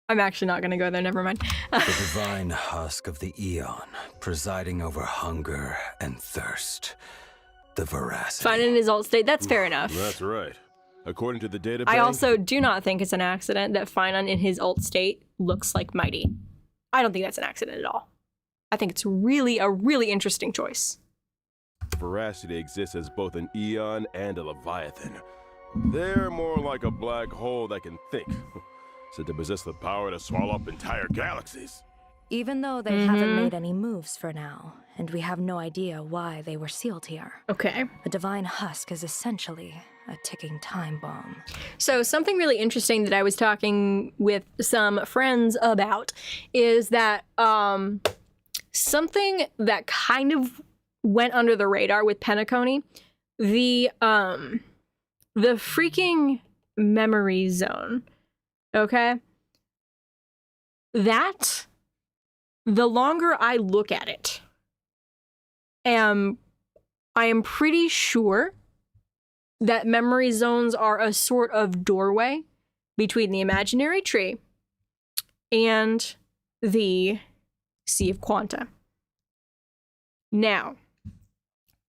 I'm actually not gonna go there, never mind. The divine husk of the Eon, presiding over hunger and thirst. The veracity. Fine in his alt state, that's fair enough. That's right. According to the database, I also do not think it's an accident that Finon in his alt state looks like Mighty. I don't think that's an accident at all. I think it's really a really interesting choice. veracity exists as both an Eon and a Leviathan. They're more like a black hole that can think, said to possess the power to swallow up entire galaxies. Even though they haven't made any moves for now, and we have no idea why they were sealed here. Okay. The Divine Husk is essentially a ticking time bomb. So something really interesting that I was talking with some friends about is that something that kind of went under the radar with Penacony, the freaking memory zone. Okay? That, the longer I look at it, I am pretty sure that memory zones are a sort of doorway between the imaginary tree and the Sea of Quanta. Now,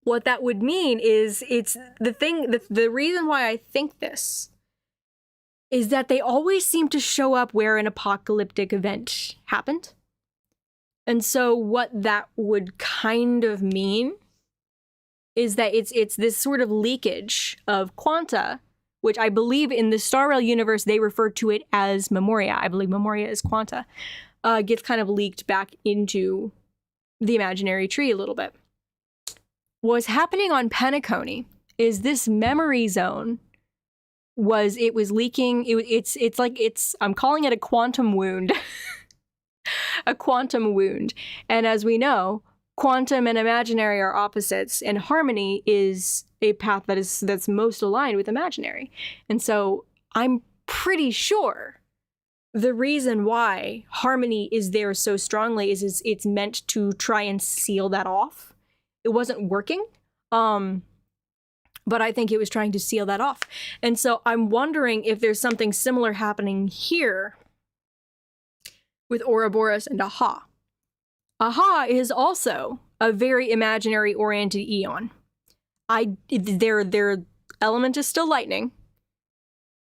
what that would mean is the reason why I think this is that they always seem to show up where an apocalyptic event happened. And so what that would kind of mean is that it's this sort of leakage of quanta, which I believe in the Star Rail universe, they refer to it as Memoria. I believe Memoria is quanta. Gets kind of leaked back into the imaginary tree a little bit. What's happening on Penacony is this memory zone was leaking. I'm calling it a quantum wound. A quantum wound. And as we know, quantum and imaginary are opposites, and harmony is a path that's most aligned with imaginary. And so I'm pretty sure the reason why harmony is there so strongly is it's meant to try and seal that off. It wasn't working, but I think it was trying to seal that off. And so I'm wondering if there's something similar happening here with Ouroboros and Aha. Aha is also a very imaginary-oriented Eon. Their element is still lightning,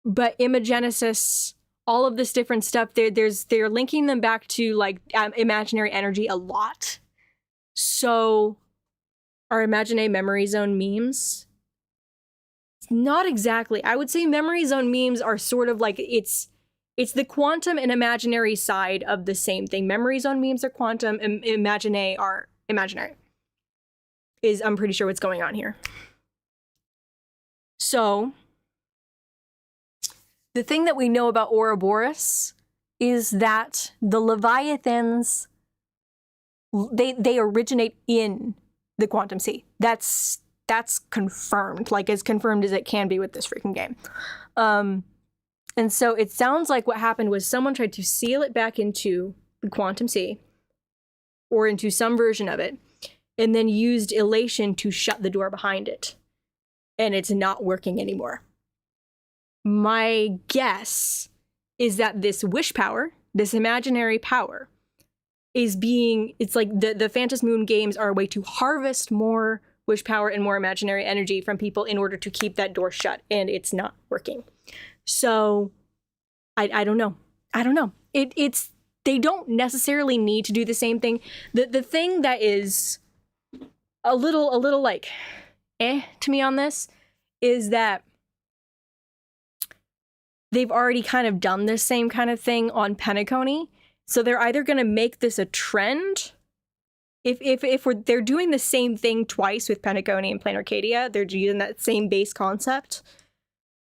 but Imagenesis, all of this different stuff, they're linking them back to like imaginary energy a lot. So are Imaginary Memory Zone memes? Not exactly. I would say Memory Zone memes are sort of like it's the quantum and imaginary side of the same thing. Memory Zone memes are quantum, Imagine are imaginary. I'm pretty sure what's going on here. So, the thing that we know about Ouroboros is that the Leviathans, they originate in the Quantum Sea. That's confirmed, like as confirmed as it can be with this freaking game. And so it sounds like what happened was someone tried to seal it back into the Quantum Sea, or into some version of it, and then used elation to shut the door behind it. And it's not working anymore. My guess is that this wish power, this imaginary power, it's like the Phantom Moon games are a way to harvest more wish power and more imaginary energy from people in order to keep that door shut, and it's not working. So, I don't know. I don't know. They don't necessarily need to do the same thing. The thing that is a little like to me on this is that they've already kind of done this same kind of thing on Penacony. So they're either going to make this a trend. If they're doing the same thing twice with Penacony and Planar Arcadia, they're using that same base concept,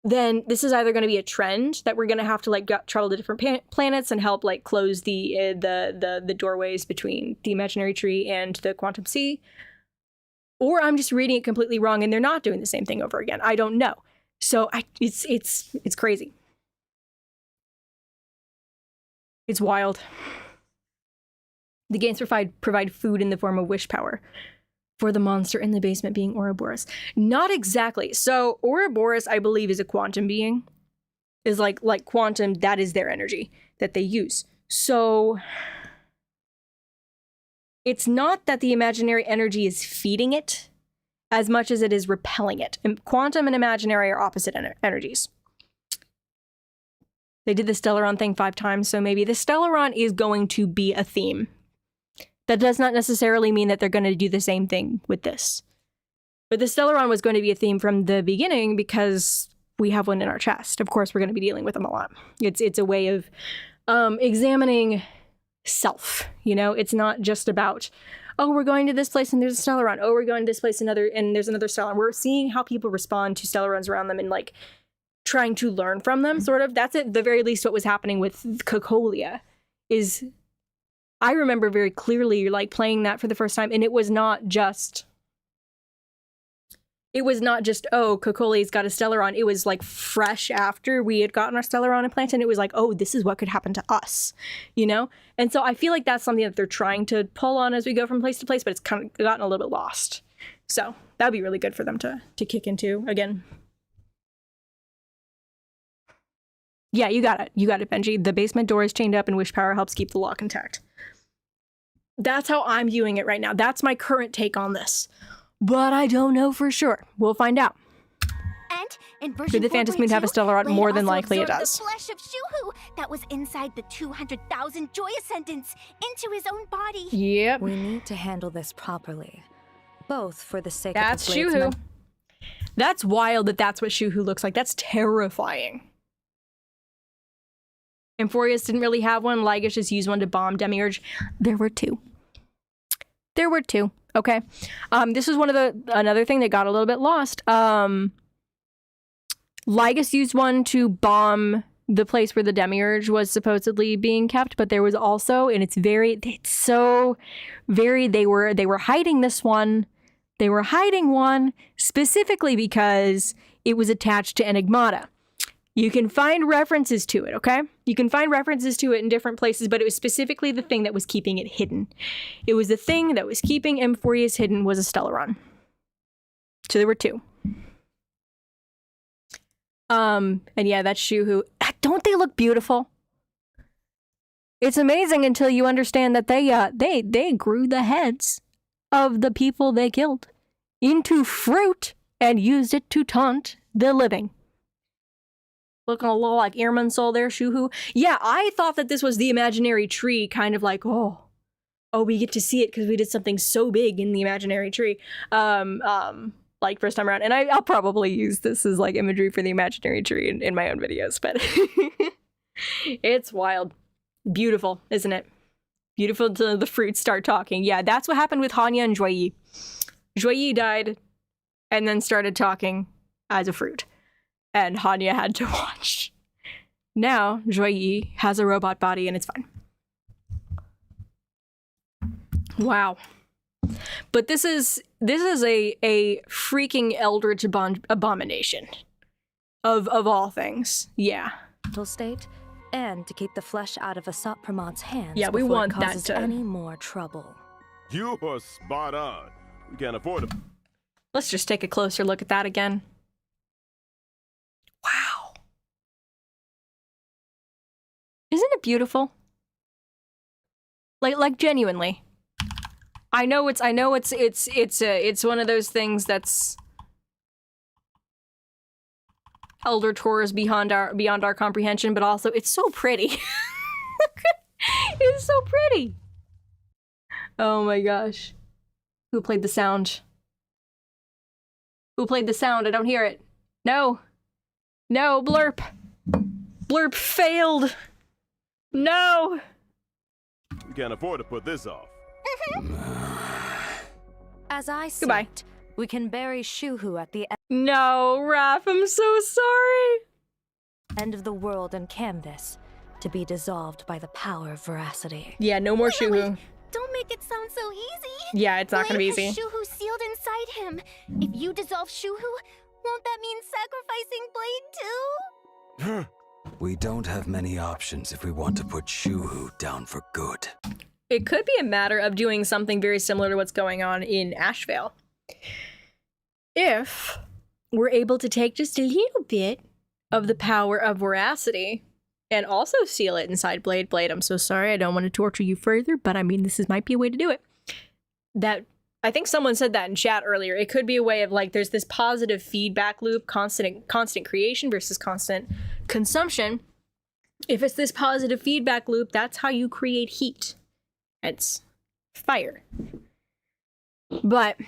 then this is either going to be a trend that we're going to have to like travel to different planets and help like close the doorways between the imaginary tree and the Quantum Sea, or I'm just reading it completely wrong and they're not doing the same thing over again. I don't know. So it's crazy. It's wild. The games provide food in the form of wish power for the monster in the basement being Ouroboros. Not exactly. So Ouroboros, I believe, is a quantum being. Is like quantum, that is their energy that they use. So it's not that the imaginary energy is feeding it as much as it is repelling it. And quantum and imaginary are opposite energies. They did the Stellaron thing 5 times, so maybe the Stellaron is going to be a theme. That does not necessarily mean that they're going to do the same thing with this. But the Stellaron was going to be a theme from the beginning because we have one in our chest. Of course, we're going to be dealing with them a lot. It's a way of examining self, you know? It's not just about, oh, we're going to this place and there's a Stellaron. Oh, we're going to this place and there's another Stellaron. We're seeing how people respond to Stellarons around them and like trying to learn from them, sort of. That's at the very least what was happening with Cocolia. Is I remember very clearly like playing that for the first time, and it was not just, oh, Cocolia's got a Stellaron. It was like fresh after we had gotten our Stellaron implanted, and it was like, oh, this is what could happen to us, you know? And so I feel like that's something that they're trying to pull on as we go from place to place, but it's kind of gotten a little bit lost. So that'd be really good for them to kick into again. Yeah, you got it. You got it, Benji. The basement door is chained up and wish power helps keep the lock intact. That's how I'm viewing it right now. That's my current take on this. but I don't know for sure. We'll find out. And in version Could the Phantom Moon have a 4.2, stellar rod? Blade More than also likely it absorbed does. the flesh of Shuhu that was inside the 200,000 Joy Ascendants into his own body. Yep. We need to handle this properly, both for the sake That's of the Blade's Shuhu. That's wild that that's what Shuhu looks like. That's terrifying. Amphorius didn't really have one. Lygus just used one to bomb Demiurge. There were two. There were two. Okay. This was another thing that got a little bit lost. Lygus used one to bomb the place where the Demiurge was supposedly being kept, but there was also, and it's so very, they were hiding this one. They were hiding one specifically because it was attached to Enigmata. You can find references to it, okay? You can find references to it in different places, but it was specifically the thing that was keeping it hidden. It was the thing that was keeping Amphorius hidden was a Stellaron. So there were two. And yeah, that's Shuhu. Don't they look beautiful? It's amazing until you understand that they grew the heads of the people they killed into fruit and used it to taunt the living. Looking a little like Irminsul there, Shuhu. Yeah, I thought that this was the imaginary tree, kind of like, oh, we get to see it because we did something so big in the imaginary tree. Like first time around. And I'll probably use this as like imagery for the imaginary tree in my own videos, but it's wild. Beautiful, isn't it? Beautiful till the fruits start talking. Yeah, that's what happened with Hanya and Joyi. Joyi died and then started talking as a fruit. And Hanya had to watch. Now, Joyi has a robot body and it's fine. Wow. But this is a freaking eldritch abomination. Of all things. Yeah. mental state, and to keep the flesh out of Asat Pramad's hands Yeah, we before want it that causes to- any more trouble. You are spot on. We can't afford it. Let's just take a closer look at that again. Wow. Isn't it beautiful? Like genuinely. I know it's one of those things that's Elder Tours beyond our comprehension, but also it's so pretty. It's so pretty. Oh my gosh. Who played the sound? Who played the sound? I don't hear it. No. No, Blurp. Blurp failed. No. We can't afford to put this off. As I see Goodbye. it, we can bury Shuhu at the No, Raph, I'm so sorry. end of the world and canvas, to be dissolved by the power of veracity. Yeah, no more Shuhu. Don't make it sound so easy. Yeah, it's not gonna be Blade has easy. Shuhu sealed inside him. If you dissolve Shuhu, won't that mean sacrificing Blade too? We don't have many options if we want to put Shuhu down for good. It could be a matter of doing something very similar to what's going on in Ashvale. If we're able to take just a little bit of the power of veracity and also seal it inside Blade. Blade, I'm so sorry, I don't want to torture you further, but I mean, this might be a way to do it. That, I think someone said that in chat earlier. It could be a way of like, there's this positive feedback loop, constant creation versus constant consumption. If it's this positive feedback loop, that's how you create heat. It's fire. But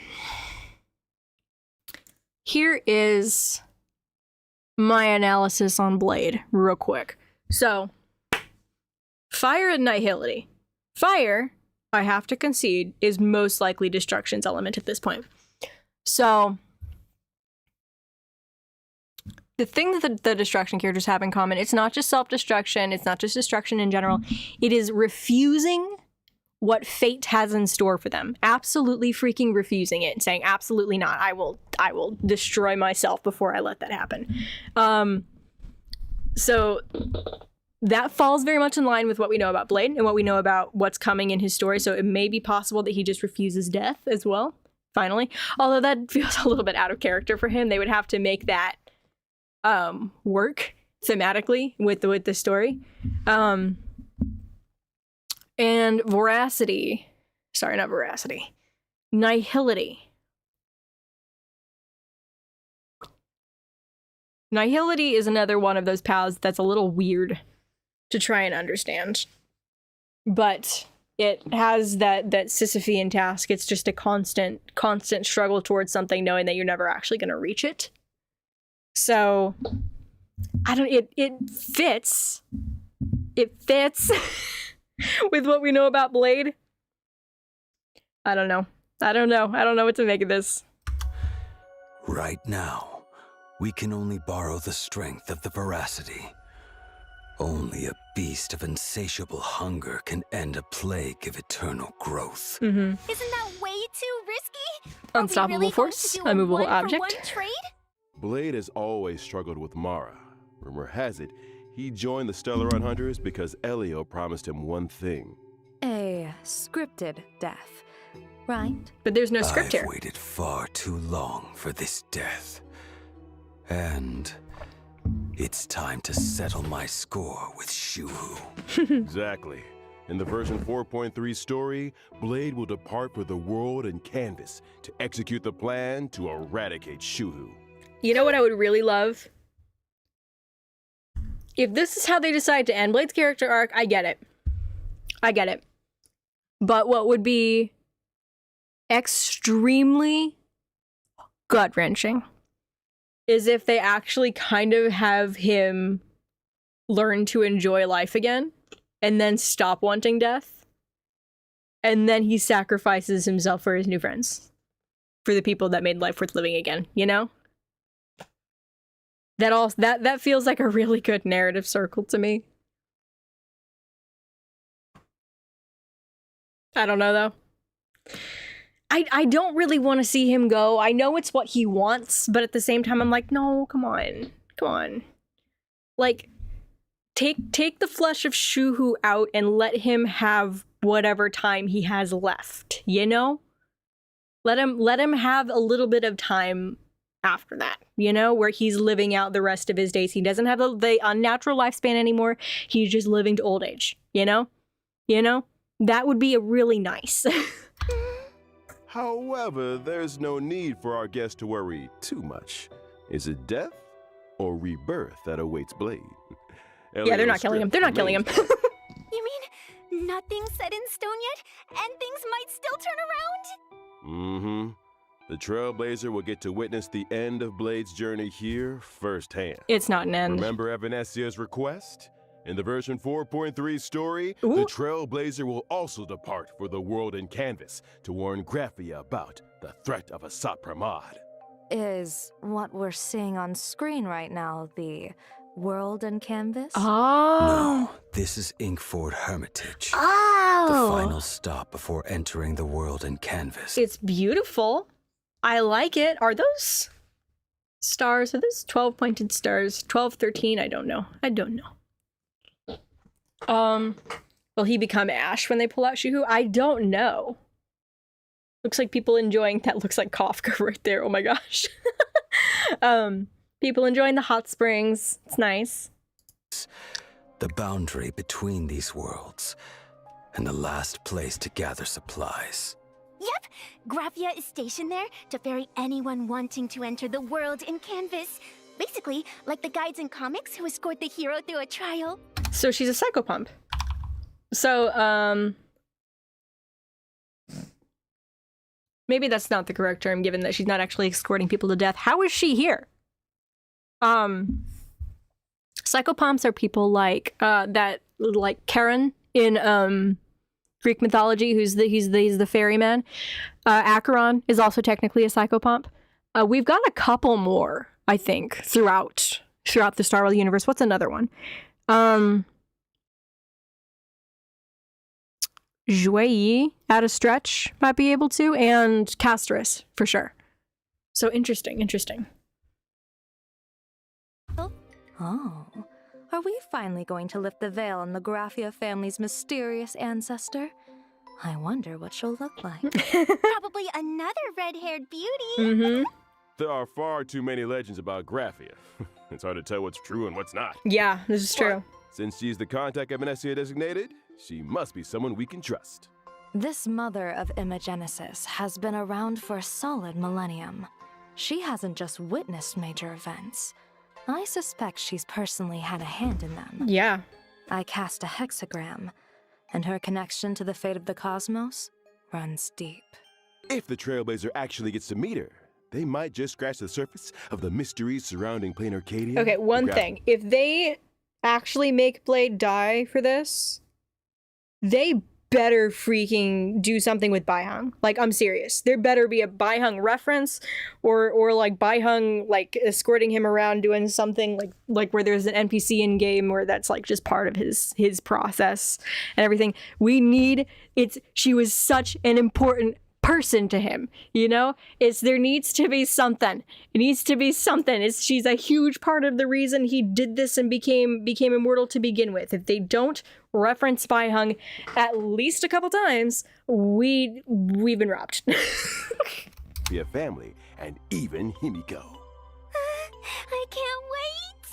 here is my analysis on Blade, real quick. So, fire and nihility. Fire, I have to concede, is most likely Destruction's element at this point. So, the thing that the Destruction characters have in common, it's not just self-destruction, it's not just destruction in general, it is refusing what fate has in store for them. Absolutely freaking refusing it and saying, absolutely not. I will destroy myself before I let that happen. So that falls very much in line with what we know about Blade and what we know about what's coming in his story. So it may be possible that he just refuses death as well, finally. Although that feels a little bit out of character for him. They would have to make that work thematically with the story. And veracity, sorry, not veracity, nihility. Nihility is another one of those paths that's a little weird to try and understand. But it has that Sisyphean task. It's just a constant struggle towards something, knowing that you're never actually going to reach it. So, it fits. It fits with what we know about Blade. I don't know what to make of this. Right now, we can only borrow the strength of the veracity. Only a beast of insatiable hunger can end a plague of eternal growth. Mm-hmm. Isn't that way too risky? Are we Unstoppable really going force, to do a unmovable one-for-one object. trade? Blade has always struggled with Mara. Rumor has it, he joined the Stellaron Hunters because Elio promised him one thing. A scripted death, right? But there's no script here. I've waited far too long for this death. And it's time to settle my score with Shuhu. Exactly. In the version 4.3 story, Blade will depart for the world and canvas to execute the plan to eradicate Shuhu. You know what I would really love? If this is how they decide to end Blade's character arc, I get it. But what would be extremely gut-wrenching is if they actually kind of have him learn to enjoy life again and then stop wanting death. And then he sacrifices himself for his new friends. For the people that made life worth living again, you know? That feels like a really good narrative circle to me. I don't know though. I don't really want to see him go. I know it's what he wants, but at the same time I'm like, no, come on. Like, take the flesh of Shuhu out and let him have whatever time he has left, you know? Let him have a little bit of time after that, you know, where he's living out the rest of his days. He doesn't have the unnatural lifespan anymore. He's just living to old age, you know? That would be a really nice. However, there's no need for our guest to worry too much. Is it death or rebirth that awaits Blade? Yeah, they're not killing him. They're not killing him. You mean nothing's set in stone yet, and things might still turn around? Mm-hmm. The Trailblazer will get to witness the end of Blade's journey here firsthand. It's not an end. Remember Evanesia's request? In the version 4.3 story, Ooh. the Trailblazer will also depart for the world in canvas to warn Graphia about the threat of Asat Pramad. Is what we're seeing on screen right now the world and canvas? Oh. No, this is Inkford Hermitage. Oh. The final stop before entering the world and canvas. It's beautiful. I like it. Are those stars? Are those 12 pointed stars? 12, 13? I don't know. Will he become Ash when they pull out Shuhu? I don't know. Looks like people enjoying, that looks like Kafka right there. Oh my gosh. People enjoying the hot springs. It's nice. The boundary between these worlds and the last place to gather supplies. Yep, Graphia is stationed there to ferry anyone wanting to enter the world in canvas. Basically, like the guides in comics who escort the hero through a trial. So she's a psychopomp. So, maybe that's not the correct term, given that she's not actually escorting people to death. How is she here? Psychopomps are people like, like Charon in, Greek mythology, he's the ferryman. Acheron is also technically a psychopomp. We've got a couple more, I think, throughout the Star Wars universe. What's another one? Jouei, at a stretch, might be able to, and Castris, for sure. So interesting. Oh, are we finally going to lift the veil on the Graphia family's mysterious ancestor? I wonder what she'll look like. Probably another red-haired beauty. Mm-hmm. There are far too many legends about Graphia. It's hard to tell what's true and what's not. Yeah, this is true. Since she's the contact Evanesia designated, she must be someone we can trust. This mother of Imagenesis has been around for a solid millennium. She hasn't just witnessed major events. I suspect she's personally had a hand in them. Yeah. I cast a hexagram, and her connection to the fate of the cosmos runs deep. If the Trailblazer actually gets to meet her, they might just scratch the surface of the mysteries surrounding Plain Arcadia. Okay, one thing. If they actually make Blade die for this, they better freaking do something with Baihang. Like, I'm serious. There better be a Baihang reference or like Baihang like escorting him around doing something like where there's an NPC in game where that's like just part of his process and everything. She was such an important person to him, you know? There needs to be something. It needs to be something. She's a huge part of the reason he did this and became immortal to begin with. If they don't reference Baihang at least a couple times, we've been robbed. Be a family, and even Himiko. I can't wait!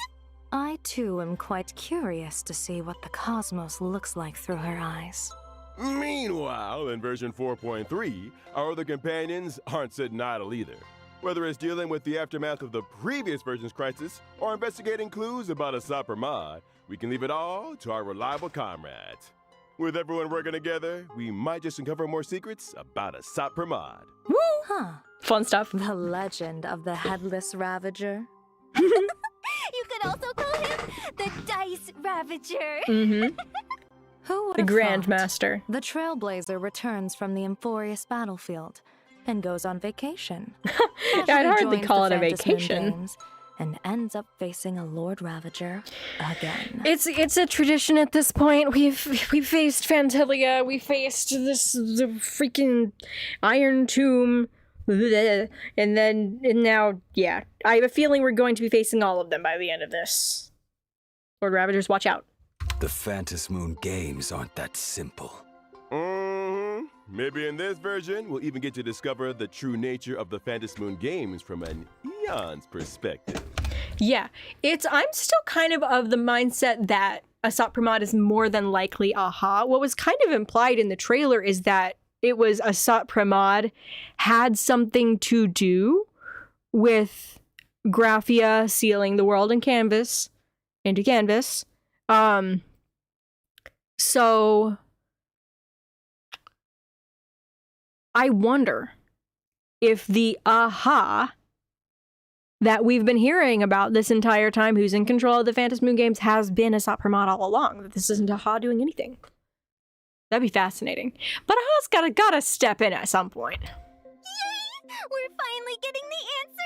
I too am quite curious to see what the cosmos looks like through her eyes. Meanwhile, in version 4.3, our other companions aren't sitting idle either. Whether it's dealing with the aftermath of the previous version's crisis or investigating clues about Asat Pramod, we can leave it all to our reliable comrades. With everyone working together, we might just uncover more secrets about Asat Pramod. Woo! Huh. Fun stuff. The legend of the Headless Ravager. You could also call him the Dice Ravager. Mm-hmm. Who would The have Grandmaster. thought? The Trailblazer returns from the Emphorius battlefield and goes on vacation. I'd Casually hardly joins call the it a Phantasmoon vacation. Games and ends up facing a Lord Ravager again. It's a tradition at this point. We've faced Phantilia, we faced the freaking Iron Tomb, bleh, and now, yeah. I have a feeling we're going to be facing all of them by the end of this. Lord Ravagers, watch out. The Phantasmoon Games aren't that simple. Mm-hmm. Maybe in this version, we'll even get to discover the true nature of the Phantasmoon Games from an Eon's perspective. Yeah, I'm still kind of the mindset that Asat Pramod is more than likely Aha. What was kind of implied in the trailer is that it was Asat Pramod had something to do with Graphia sealing the world into canvas. So I wonder if the Aha that we've been hearing about this entire time, who's in control of the Phantasmoon Games, has been Asat Pramod all along. That this isn't Aha doing anything. That'd be fascinating. But Aha's gotta step in at some point. Yay! We're finally getting the answers!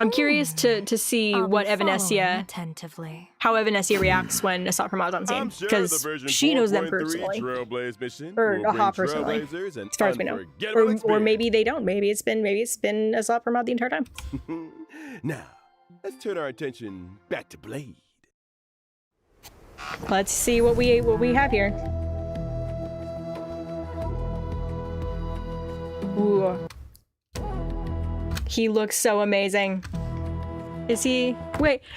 I'm curious to see I'll what be following Evanescia, attentively. how Evanescia reacts when Asat Pramod's on scene, I'm sure the because version she knows them 4.3 personally, Trailblaze mission or will Aha bring personally, Trailblazers an as far as we know, unforgettable or experience. maybe they don't. Maybe it's been Asat Pramod the entire time. Now, let's turn our attention back to Blade. Let's see what we have here. Ooh. He looks so amazing. Is he drinking?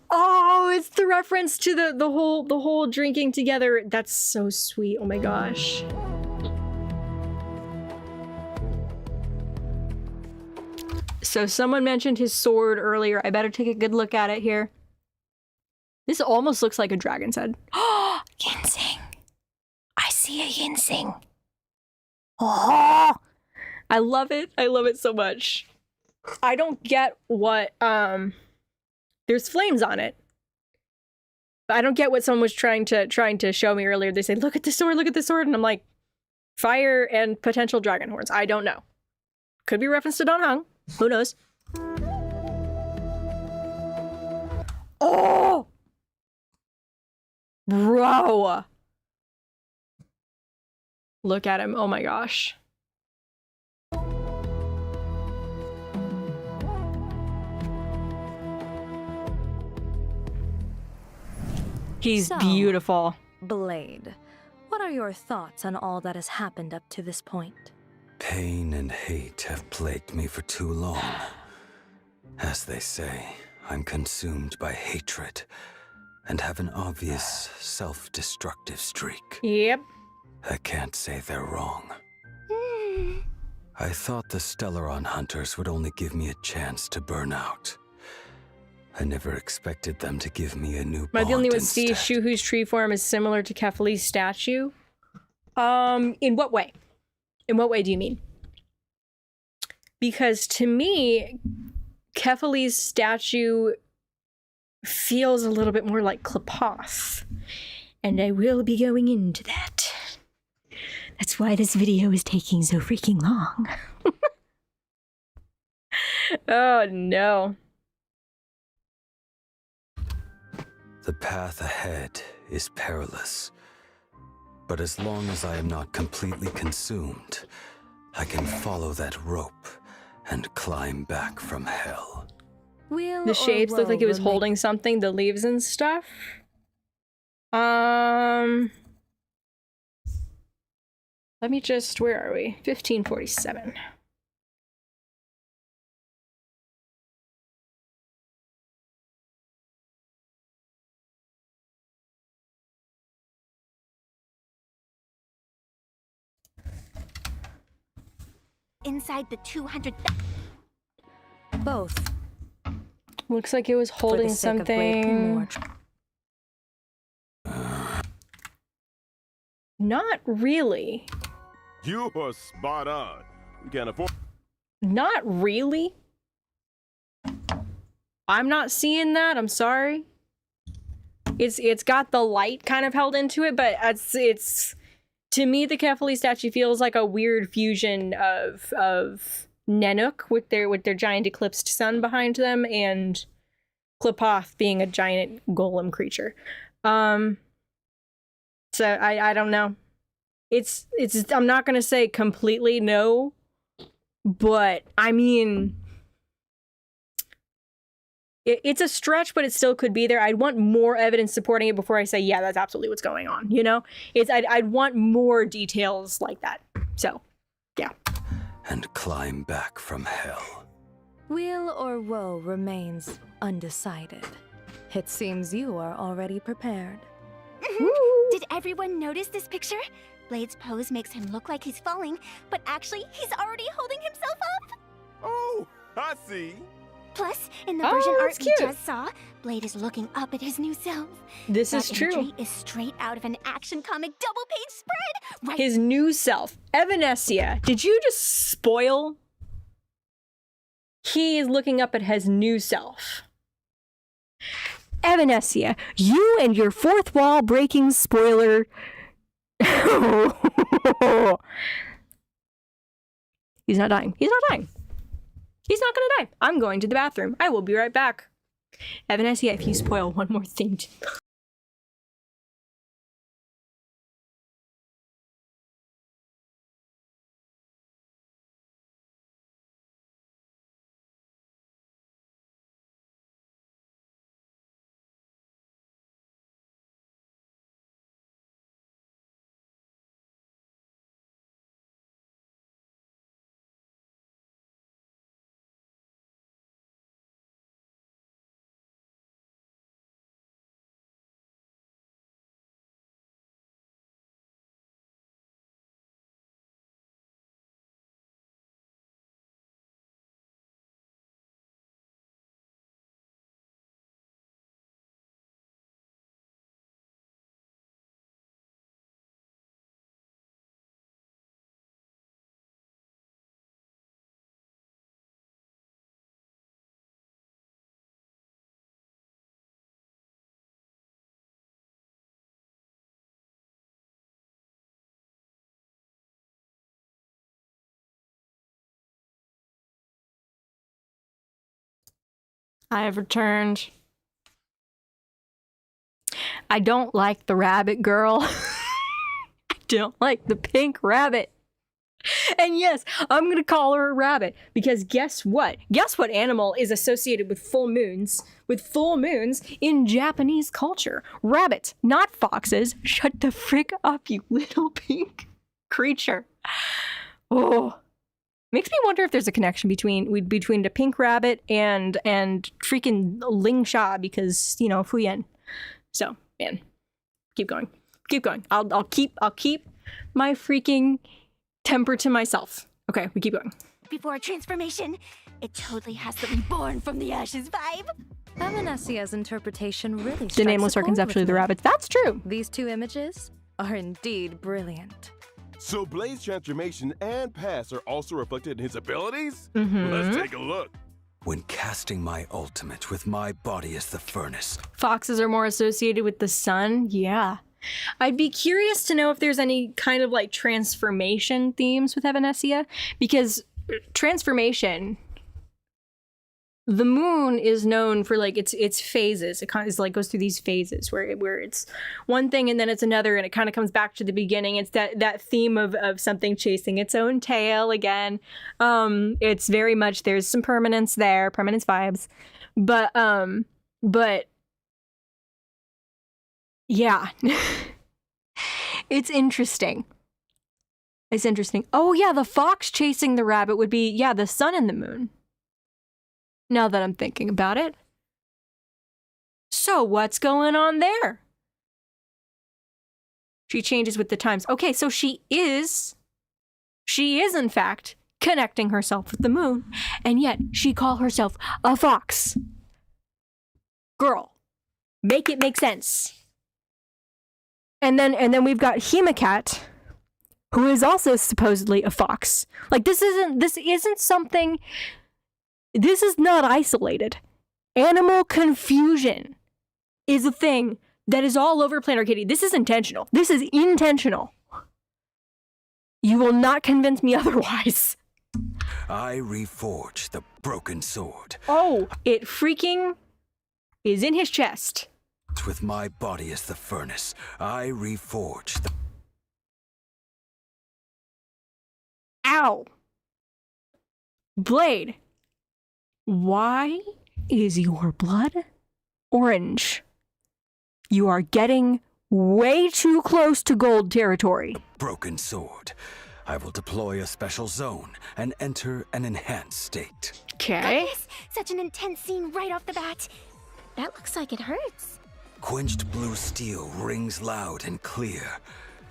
Oh, it's the reference to the whole drinking together. That's so sweet. Oh my gosh. So someone mentioned his sword earlier. I better take a good look at it here. This almost looks like a dragon's head. Oh, ginseng. I see a ginseng. Oh, I love it. I love it so much. I don't get what, there's flames on it. I don't get what someone was trying to show me earlier. They said, look at the sword, and I'm like, fire and potential dragon horns. I don't know. Could be reference to Dan Heng. Who knows? Oh! Bro! Look at him. Oh my gosh. He's So, beautiful. Blade, what are your thoughts on all that has happened up to this point? Pain and hate have plagued me for too long. As they say, I'm consumed by hatred and have an obvious self-destructive streak. Yep. I can't say they're wrong. I thought the Stellaron hunters would only give me a chance to burn out. I never expected them to give me a new Am I the only bond one see instead. Shuhu's tree form is similar to Kefali's statue? In what way? In what way do you mean? Because to me, Kefali's statue feels a little bit more like Klapoth. And I will be going into that. That's why this video is taking so freaking long. Oh no. The path ahead is perilous. But as long as I am not completely consumed, I can follow that rope and climb back from hell. Will The or shapes look like it was woe remain- holding something, the leaves and stuff. Let me just, where are we? 1547. Inside the 200. Both. Looks like it was For the holding sake of brave something. Mordred. Not really. You are spot on. We can't afford. Not really. I'm not seeing that. I'm sorry. It's got the light kind of held into it, but it's to me the Kefali statue feels like a weird fusion of Nenook with their giant eclipsed sun behind them and Klapoth being a giant golem creature. So I don't know. It's I'm not gonna say completely no, but I mean it's a stretch, but it still could be there. I'd want more evidence supporting it before I say, yeah, that's absolutely what's going on. You know, I'd want more details like that. So, yeah. And climb back from hell. Will or woe remains undecided. It seems you are already prepared. Did everyone notice this picture? Blade's pose makes him look like he's falling, but actually, he's already holding himself up. Oh, I see. Plus, in the Oh, version art that's we cute. just saw, Blade is looking up at his new self. This That is true. imagery is straight out of an Action Comic double-page spread. Right. His new self, Evanesia. Did you just spoil? He is looking up at his new self. Evanesia, you and your fourth wall breaking spoiler. He's not dying. He's not dying. He's not gonna die. I'm going to the bathroom. I will be right back. Evanesia, if you spoil one more thing. I have returned. I don't like the rabbit girl. I don't like the pink rabbit. And yes, I'm going to call her a rabbit because guess what? Guess what animal is associated with full moons? With full moons in Japanese culture. Rabbits, not foxes. Shut the frick up, you little pink creature. Oh. Makes me wonder if there's a connection between the pink rabbit and freaking Ling Sha because, you know, Fuyan. So, man, keep going. Keep going. I'll keep my freaking temper to myself. Okay, we keep going. Before transformation, it totally has the reborn from the ashes vibe. Evanesia's interpretation really The strikes nameless a are chord with conceptually the me. rabbits. That's true. These two images are indeed brilliant. So Blade's transformation and past are also reflected in his abilities? Mm-hmm. Let's take a look. When casting my ultimate with my body as the furnace, Foxes are more associated with the sun. Yeah. I'd be curious to know if there's any kind of like transformation themes with Evanesia, because transformation, the moon is known for like its phases. It kind of like goes through these phases where it's one thing and then it's another, and it kind of comes back to the beginning. It's that theme of something chasing its own tail again. It's very much, there's some permanence vibes, but yeah. It's interesting. It's interesting. Oh yeah, the fox chasing the rabbit would be, yeah, the sun and the moon. Now that I'm thinking about it. So what's going on there? She changes with the times. Okay, so she is in fact connecting herself with the moon, and yet she calls herself a fox. Girl, make it make sense. And then we've got Hemacat, who is also supposedly a fox. Like this isn't something. This is not isolated. Animal confusion is a thing that is all over Planet Arcadia. This is intentional. This is intentional. You will not convince me otherwise. I reforge the broken sword. Oh, it freaking is in his chest. With my body as the furnace, I reforge the... Ow. Blade, why is your blood orange? You are getting way too close to gold territory. broken sword. I will deploy a special zone and enter an enhanced state. Okay. Goodness, such an intense scene right off the bat. That looks like it hurts. Quenched blue steel rings loud and clear.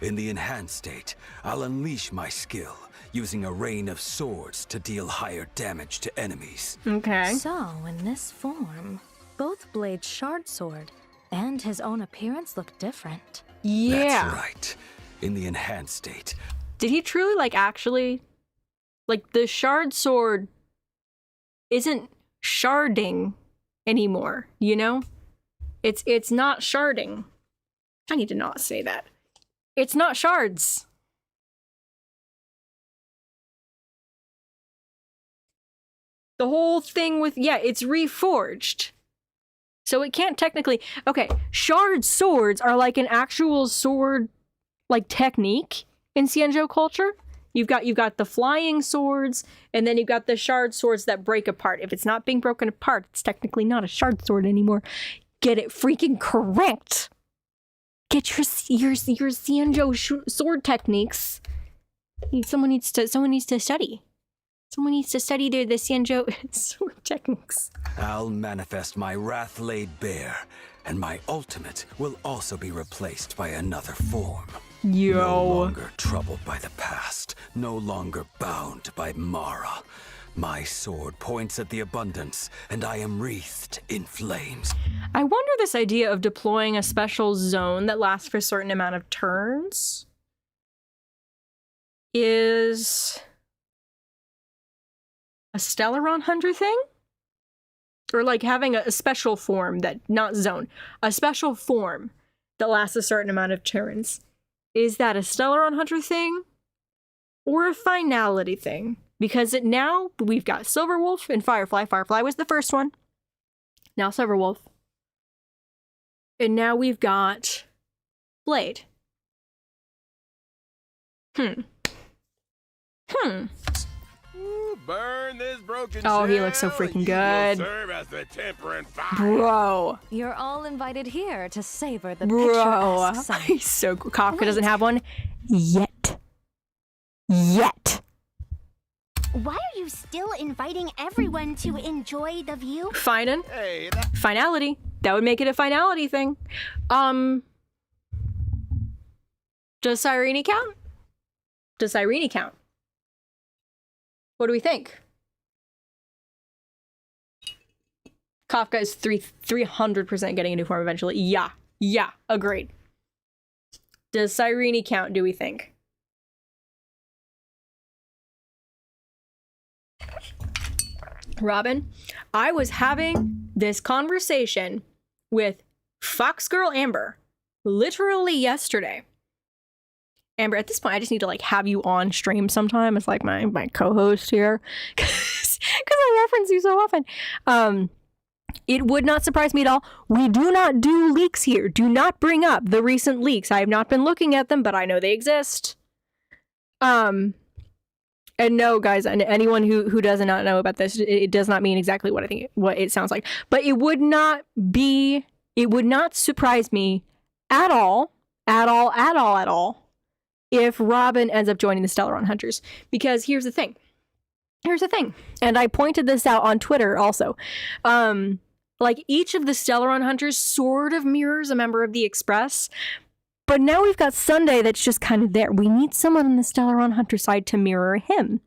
In the enhanced state, I'll unleash my skill, using a rain of swords to deal higher damage to enemies. Okay. So, in this form, both Blade's shard sword and his own appearance look different. Yeah. That's right. In the enhanced state, Did he truly, actually... the shard sword isn't sharding anymore, you know? It's not sharding. I need to not say that. It's not shards. The whole thing with, it's reforged. So it can't technically... Okay, shard swords are like an actual sword, technique in Xianzhou culture. You've got the flying swords, and then you've got the shard swords that break apart. If it's not being broken apart, it's technically not a shard sword anymore. Get it freaking correct. Get your Xianzhou sword techniques. Someone needs to study. Someone needs to study the Xianzhou sword techniques. I'll manifest my wrath laid bare, and my ultimate will also be replaced by another form. No longer troubled by the past, no longer bound by Mara. My sword points at the abundance, and I am wreathed in flames. I wonder this idea of deploying a special zone that lasts for a certain amount of turns is a Stellaron Hunter thing? Or having a special form that, not zone, a special form that lasts a certain amount of turns. Is that a Stellaron Hunter thing? Or a finality thing? Because now we've got Silverwolf and Firefly. Firefly was the first one. Now Silverwolf. And now we've got Blade. Ooh, burn this broken Oh, he looks so shell, freaking you good. will serve as the temperate fire. Bro. You're all invited here to savor the Bro. picturesque sight. He's so cool. Kafka doesn't have one yet. Yet. Why are you still inviting everyone to enjoy the view? Finin. Hey, Finality. That would make it a finality thing. Does Cyrene count? Does Cyrene count? What do we think? Kafka is 300% getting a new form eventually. Yeah. Yeah. Agreed. Does Cyrene count, do we think? Robin, I was having this conversation with Fox Girl Amber literally yesterday. Amber, at this point, I just need to like have you on stream sometime as like my co-host here, because I reference you so often. It would not surprise me at all. We do not do leaks here. Do not bring up the recent leaks. I have not been looking at them, but I know they exist. And no, guys, and anyone who does not know about this, it does not mean exactly what it sounds like. But it would not surprise me at all, if Robin ends up joining the Stellaron Hunters. Because here's the thing. And I pointed this out on Twitter also. Like, each of the Stellaron Hunters sort of mirrors a member of the Express. But now we've got Sunday that's just kind of there. We need someone on the Stellaron Hunter side to mirror him.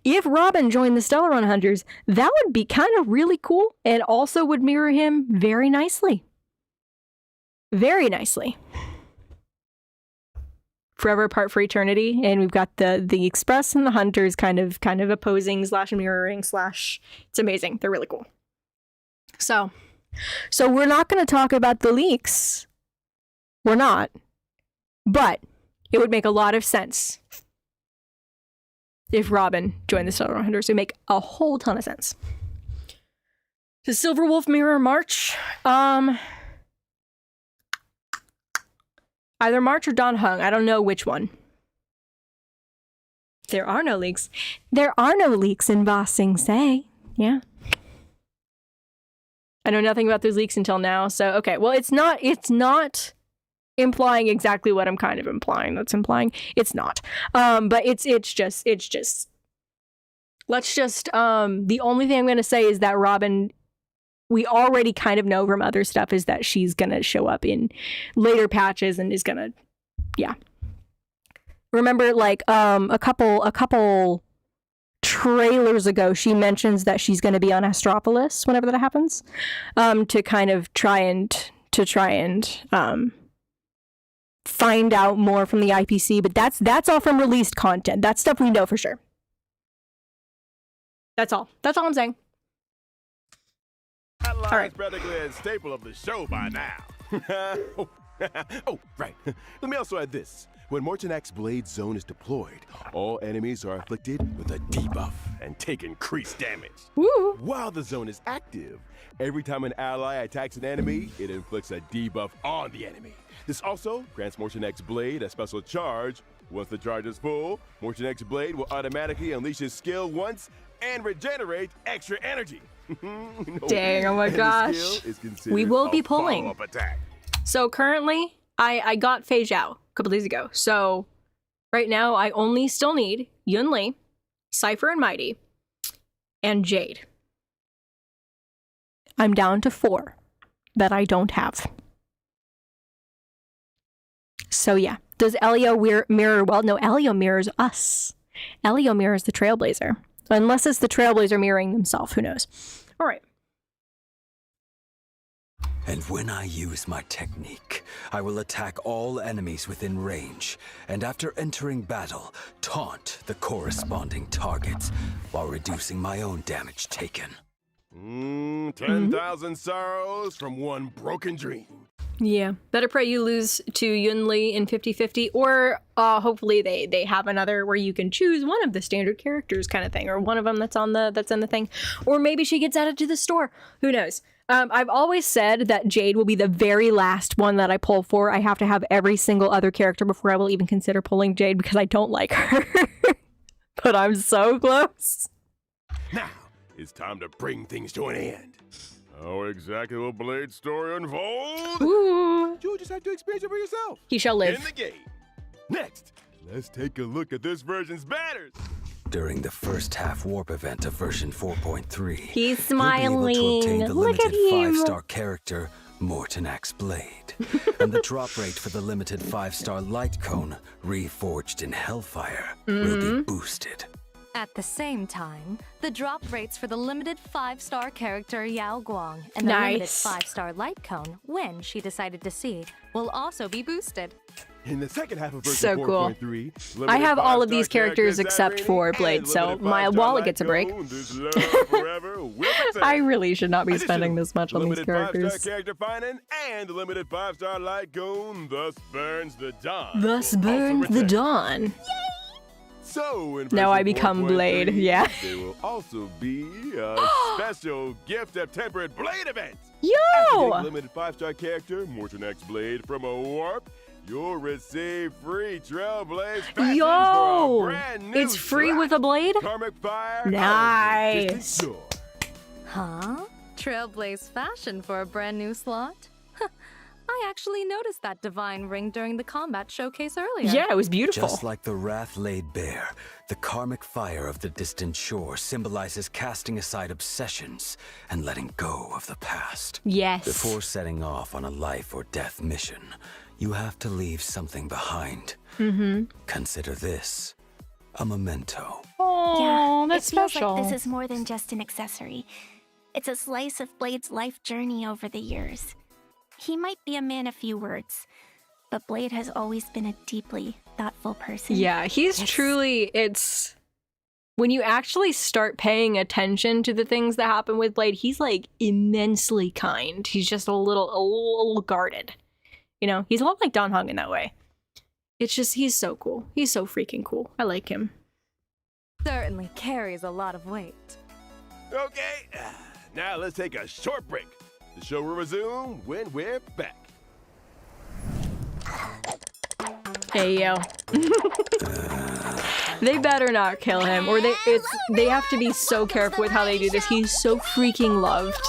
If Robin joined the Stellaron Hunters, that would be kind of really cool and also would mirror him very nicely. Very nicely. Forever apart for eternity, and we've got the Express and the Hunters kind of opposing / mirroring / it's amazing. They're really cool. So we're not going to talk about the leaks. We're not. But it would make a lot of sense if Robin joined the Stellaron Hunters. It would make a whole ton of sense. Does Silverwolf mirror March? Either March or Don Hung. I don't know which one. There are no leaks. There are no leaks in Ba Sing Se. Yeah. I know nothing about those leaks until now. So, okay. Well, it's not implying exactly what I'm kind of implying. That's implying it's not. But it's just, let's just, the only thing I'm going to say is that Robin, we already kind of know from other stuff is that she's going to show up in later patches and is going to, yeah. Remember, like, a couple trailers ago, she mentions that she's going to be on Astropolis whenever that happens, to kind of try and find out more from the IPC, but that's all from released content. That's stuff we know for sure. That's all I'm saying. That line's All right. practically a staple of the show by now. Oh, right. Let me also add this. When Morton X Blade Zone is deployed, all enemies are afflicted with a debuff and take increased damage. Woo! While the zone is active, every time an ally attacks an enemy, it inflicts a debuff on the enemy. This also grants Morton X Blade a special charge. Once the charge is full, Morton X Blade will automatically unleash his skill once and regenerate extra energy. Dang, oh my And the gosh. skill is considered We will a be pulling. follow-up attack. So currently, I got Fei Zhao a couple days ago. So right now, I only still need Yun Li, Cypher and Mighty, and Jade. I'm down to 4 that I don't have. So yeah. Does Elio mirror? Well, no, Elio mirrors us. Elio mirrors the Trailblazer. Unless it's the Trailblazer mirroring themselves. Who knows? All right. And when I use my technique, I will attack all enemies within range, and after entering battle, taunt the corresponding targets, while reducing my own damage taken. 10,000 sorrows from one broken dream. Yeah. Better pray you lose to Yun Li in 50-50, or hopefully they have another where you can choose one of the standard characters kind of thing, or one of them that's in the thing. Or maybe she gets added to the store. Who knows? I've always said that Jade will be the very last one that I pull for. I have to have every single other character before I will even consider pulling Jade because I don't like her. But I'm so close. Now, it's time to bring things to an end. How exactly will Blade's story unfold? Ooh. You'll just have to experience it for yourself. He shall live. In the game. Next, let's take a look at this version's banners. During the first half warp event of version 4.3, He's you'll be able to obtain smiling. the Look at limited him. 5-star character Morton X Blade, and the drop rate for the limited 5-star light cone reforged in Hellfire will be boosted. At the same time, the drop rates for the limited 5-star character Yao Guang and the limited Nice. 5-star light cone, when she decided to see, will also be boosted. In the second half of version So cool. 4.3, I have all of these limited characters five-star except characters for and Blade, so limited my 5-star wallet light gets a break. cone. This love forever will return. I really should not be spending this much on these limited characters. 5-star character finding and the limited 5-star light cone thus burns the dawn. Thus Also burns the return. dawn. So in Now I version become 4.3, Blade, yeah. There will also be a special gift of tempered blade event. Yo! After getting limited 5-star character, Morton X Blade from a warp, you'll receive free Trailblaze fashions Yo! for a brand new It's free slot. with a blade? Karmic Fire. Nice. Distant Shore. Huh? Trailblaze fashion for a brand new slot? Huh, I actually noticed that divine ring during the combat showcase earlier. Yeah, it was beautiful. Just like the wrath laid bare, the karmic fire of the distant shore symbolizes casting aside obsessions and letting go of the past. Yes. Before setting off on a life or death mission, you have to leave something behind. Consider this a memento. Oh, that's it feels special. like this is more than just an accessory. It's a slice of Blade's life journey over the years. He might be a man of few words, but Blade has always been a deeply thoughtful person. Yeah, he's truly, it's when you actually start paying attention to the things that happen with Blade, he's like immensely kind. He's just a little guarded. You know, he's a lot like Don Hung in that way. It's just, he's so cool. He's so freaking cool. I like him. Certainly carries a lot of weight. Okay, now let's take a short break. The show will resume when we're back. Hey, yo. They better not kill him, or they have to be so careful with how they do this. He's so freaking loved.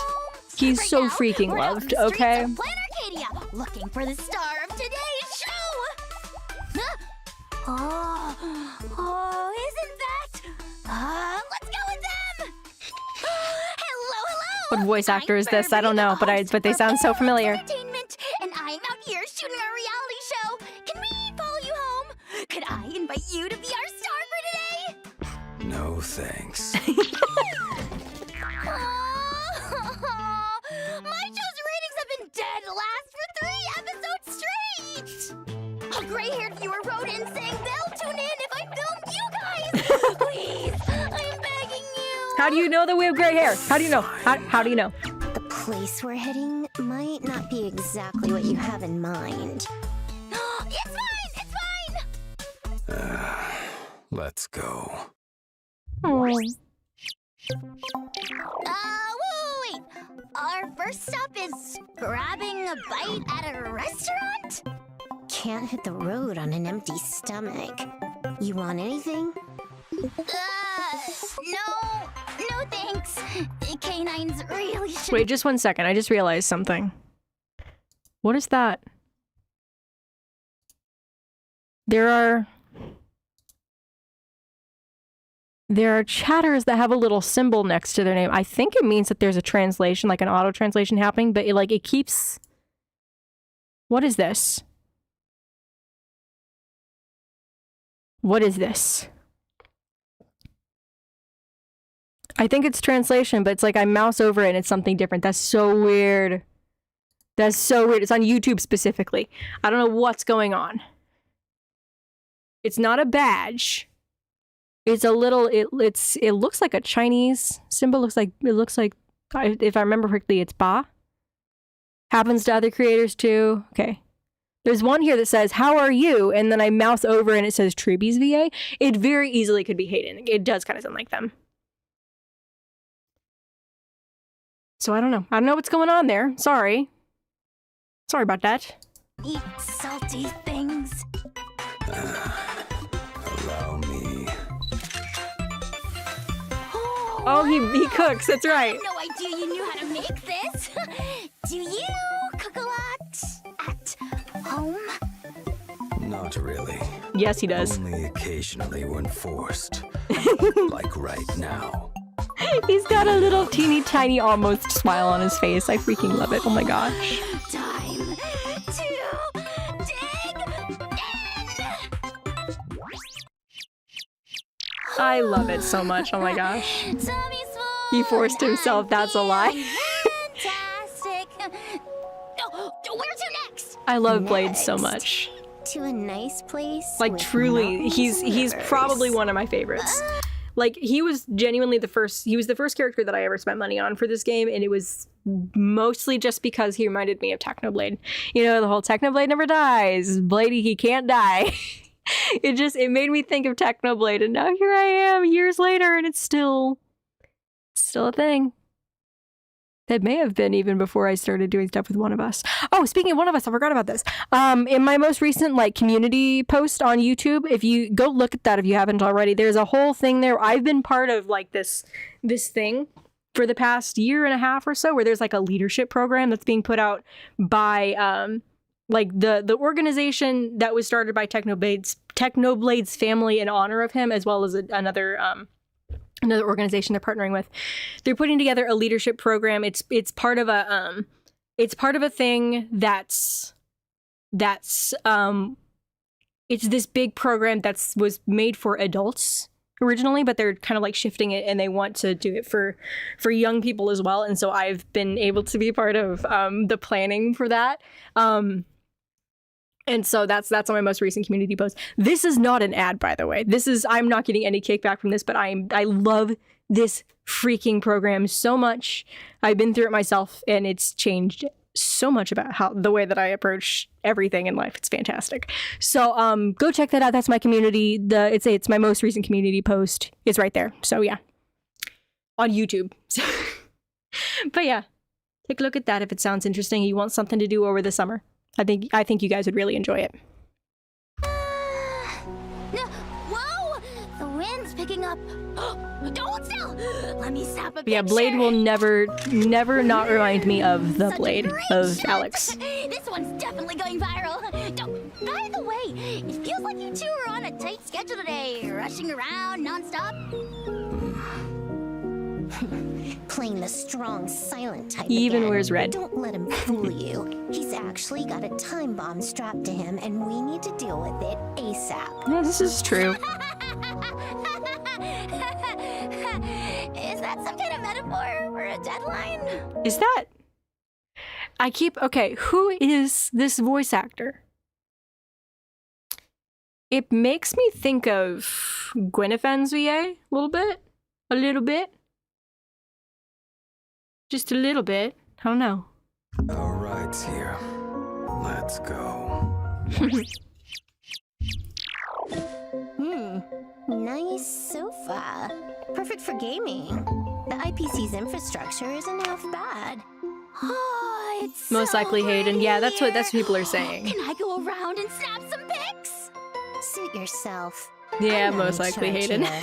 He's so freaking loved, okay? Planet Arcadia, looking for the star of today's show. Oh, isn't that? Let's go with them. Hello. What voice actor is this? I don't know, but they sound so familiar. Entertainment, and I'm out here shooting our reality show. Can we follow you home? Could I invite you to be our star for today? No thanks. My show's ratings have been dead last for 3 episodes straight. A gray-haired viewer wrote in saying they'll tune in if I film you guys. Please, I'm begging you. How do you know that we have gray hair? How do you know? How do you know? The place we're heading might not be exactly what you have in mind. It's fine. Let's go. Wait. Our first stop is grabbing a bite at a restaurant? Can't hit the road on an empty stomach. You want anything? No thanks. Canines really should. Wait, just 1 second. I just realized something. What is that? There are chatters that have a little symbol next to their name. I think it means that there's a translation, like an auto translation happening, but it keeps... What is this? What is this? I think it's translation, but it's like I mouse over it and it's something different. That's so weird. That's so weird. It's on YouTube specifically. I don't know what's going on. It's not a badge. It's a little, it looks like a Chinese symbol. It looks like, if I remember correctly, it's Ba. Happens to other creators too. Okay. There's one here that says, "How are you?" And then I mouse over and it says Treebees VA. It very easily could be Hayden. It does kind of sound like them. So I don't know. I don't know what's going on there. Sorry. Sorry about that. Eat salty things. Allow me. Oh, he cooks. That's I right. had no idea you knew how to make this. Do you cook a lot at home? Not really. Yes, he does. Only occasionally when forced. Like right now. He's got a little teeny tiny almost smile on his face. I freaking love it. Oh my gosh. Time to dig in. I love it so much. Oh my gosh. Tummy's full He forced himself, that's a lie. Fantastic. Oh, where to next? I love Blade so Next. much. To a nice place. Like with truly, mountains he's and probably rivers. one of my favorites. Like he was genuinely the first character that I ever spent money on for this game, and it was mostly just because he reminded me of Technoblade. You know, the whole Technoblade never dies. Bladey, he can't die. It made me think of Technoblade, and now here I am years later, and it's still a thing. That may have been even before I started doing stuff with One of Us. Oh, speaking of One of Us, I forgot about this. In my most recent community post on YouTube, if you go look at that if you haven't already, there's a whole thing there. I've been part of this thing for the past year and a half or so, where there's a leadership program that's being put out by the organization that was started by Technoblade's family in honor of him, as well as another organization they're partnering with. They're putting together a leadership program. It's part of a thing that's it's this big program was made for adults originally, but they're kind of shifting it, and they want to do it for young people as well. And so I've been able to be part of the planning for that. And so that's on my most recent community post. This is not an ad, by the way. I'm not getting any kickback from this, but I love this freaking program so much. I've been through it myself, and it's changed so much about the way that I approach everything in life. It's fantastic. So go check that out. That's my community. It's my most recent community post. It's right there. So yeah, on YouTube. But yeah, take a look at that if it sounds interesting. You want something to do over the summer. I think you guys would really enjoy it. No, whoa! The wind's picking up. Don't still. Let me snap a picture. Yeah, Blade will never not remind me of the Such a Blade great of shot. Alex. This one's definitely going viral. By the way, it feels like you two are on a tight schedule today, rushing around nonstop. Playing the strong, silent type. He even again. wears red. Don't let him fool you. He's actually got a time bomb strapped to him, and we need to deal with it ASAP. Yeah, this is true. Is that some kind of metaphor for a deadline? Is that? Okay, who is this voice actor? It makes me think of Gwyneth's VA a little bit. Just a little bit. I don't know. All right's here. Let's go. Nice sofa. Perfect for gaming. The IPC's infrastructure isn't half bad. Oh, it's Most so likely Hayden. pretty Yeah, that's what here. people are saying. Can I go around and snap some pics? Suit yourself. Yeah, I'm not most in likely charge Hayden. here.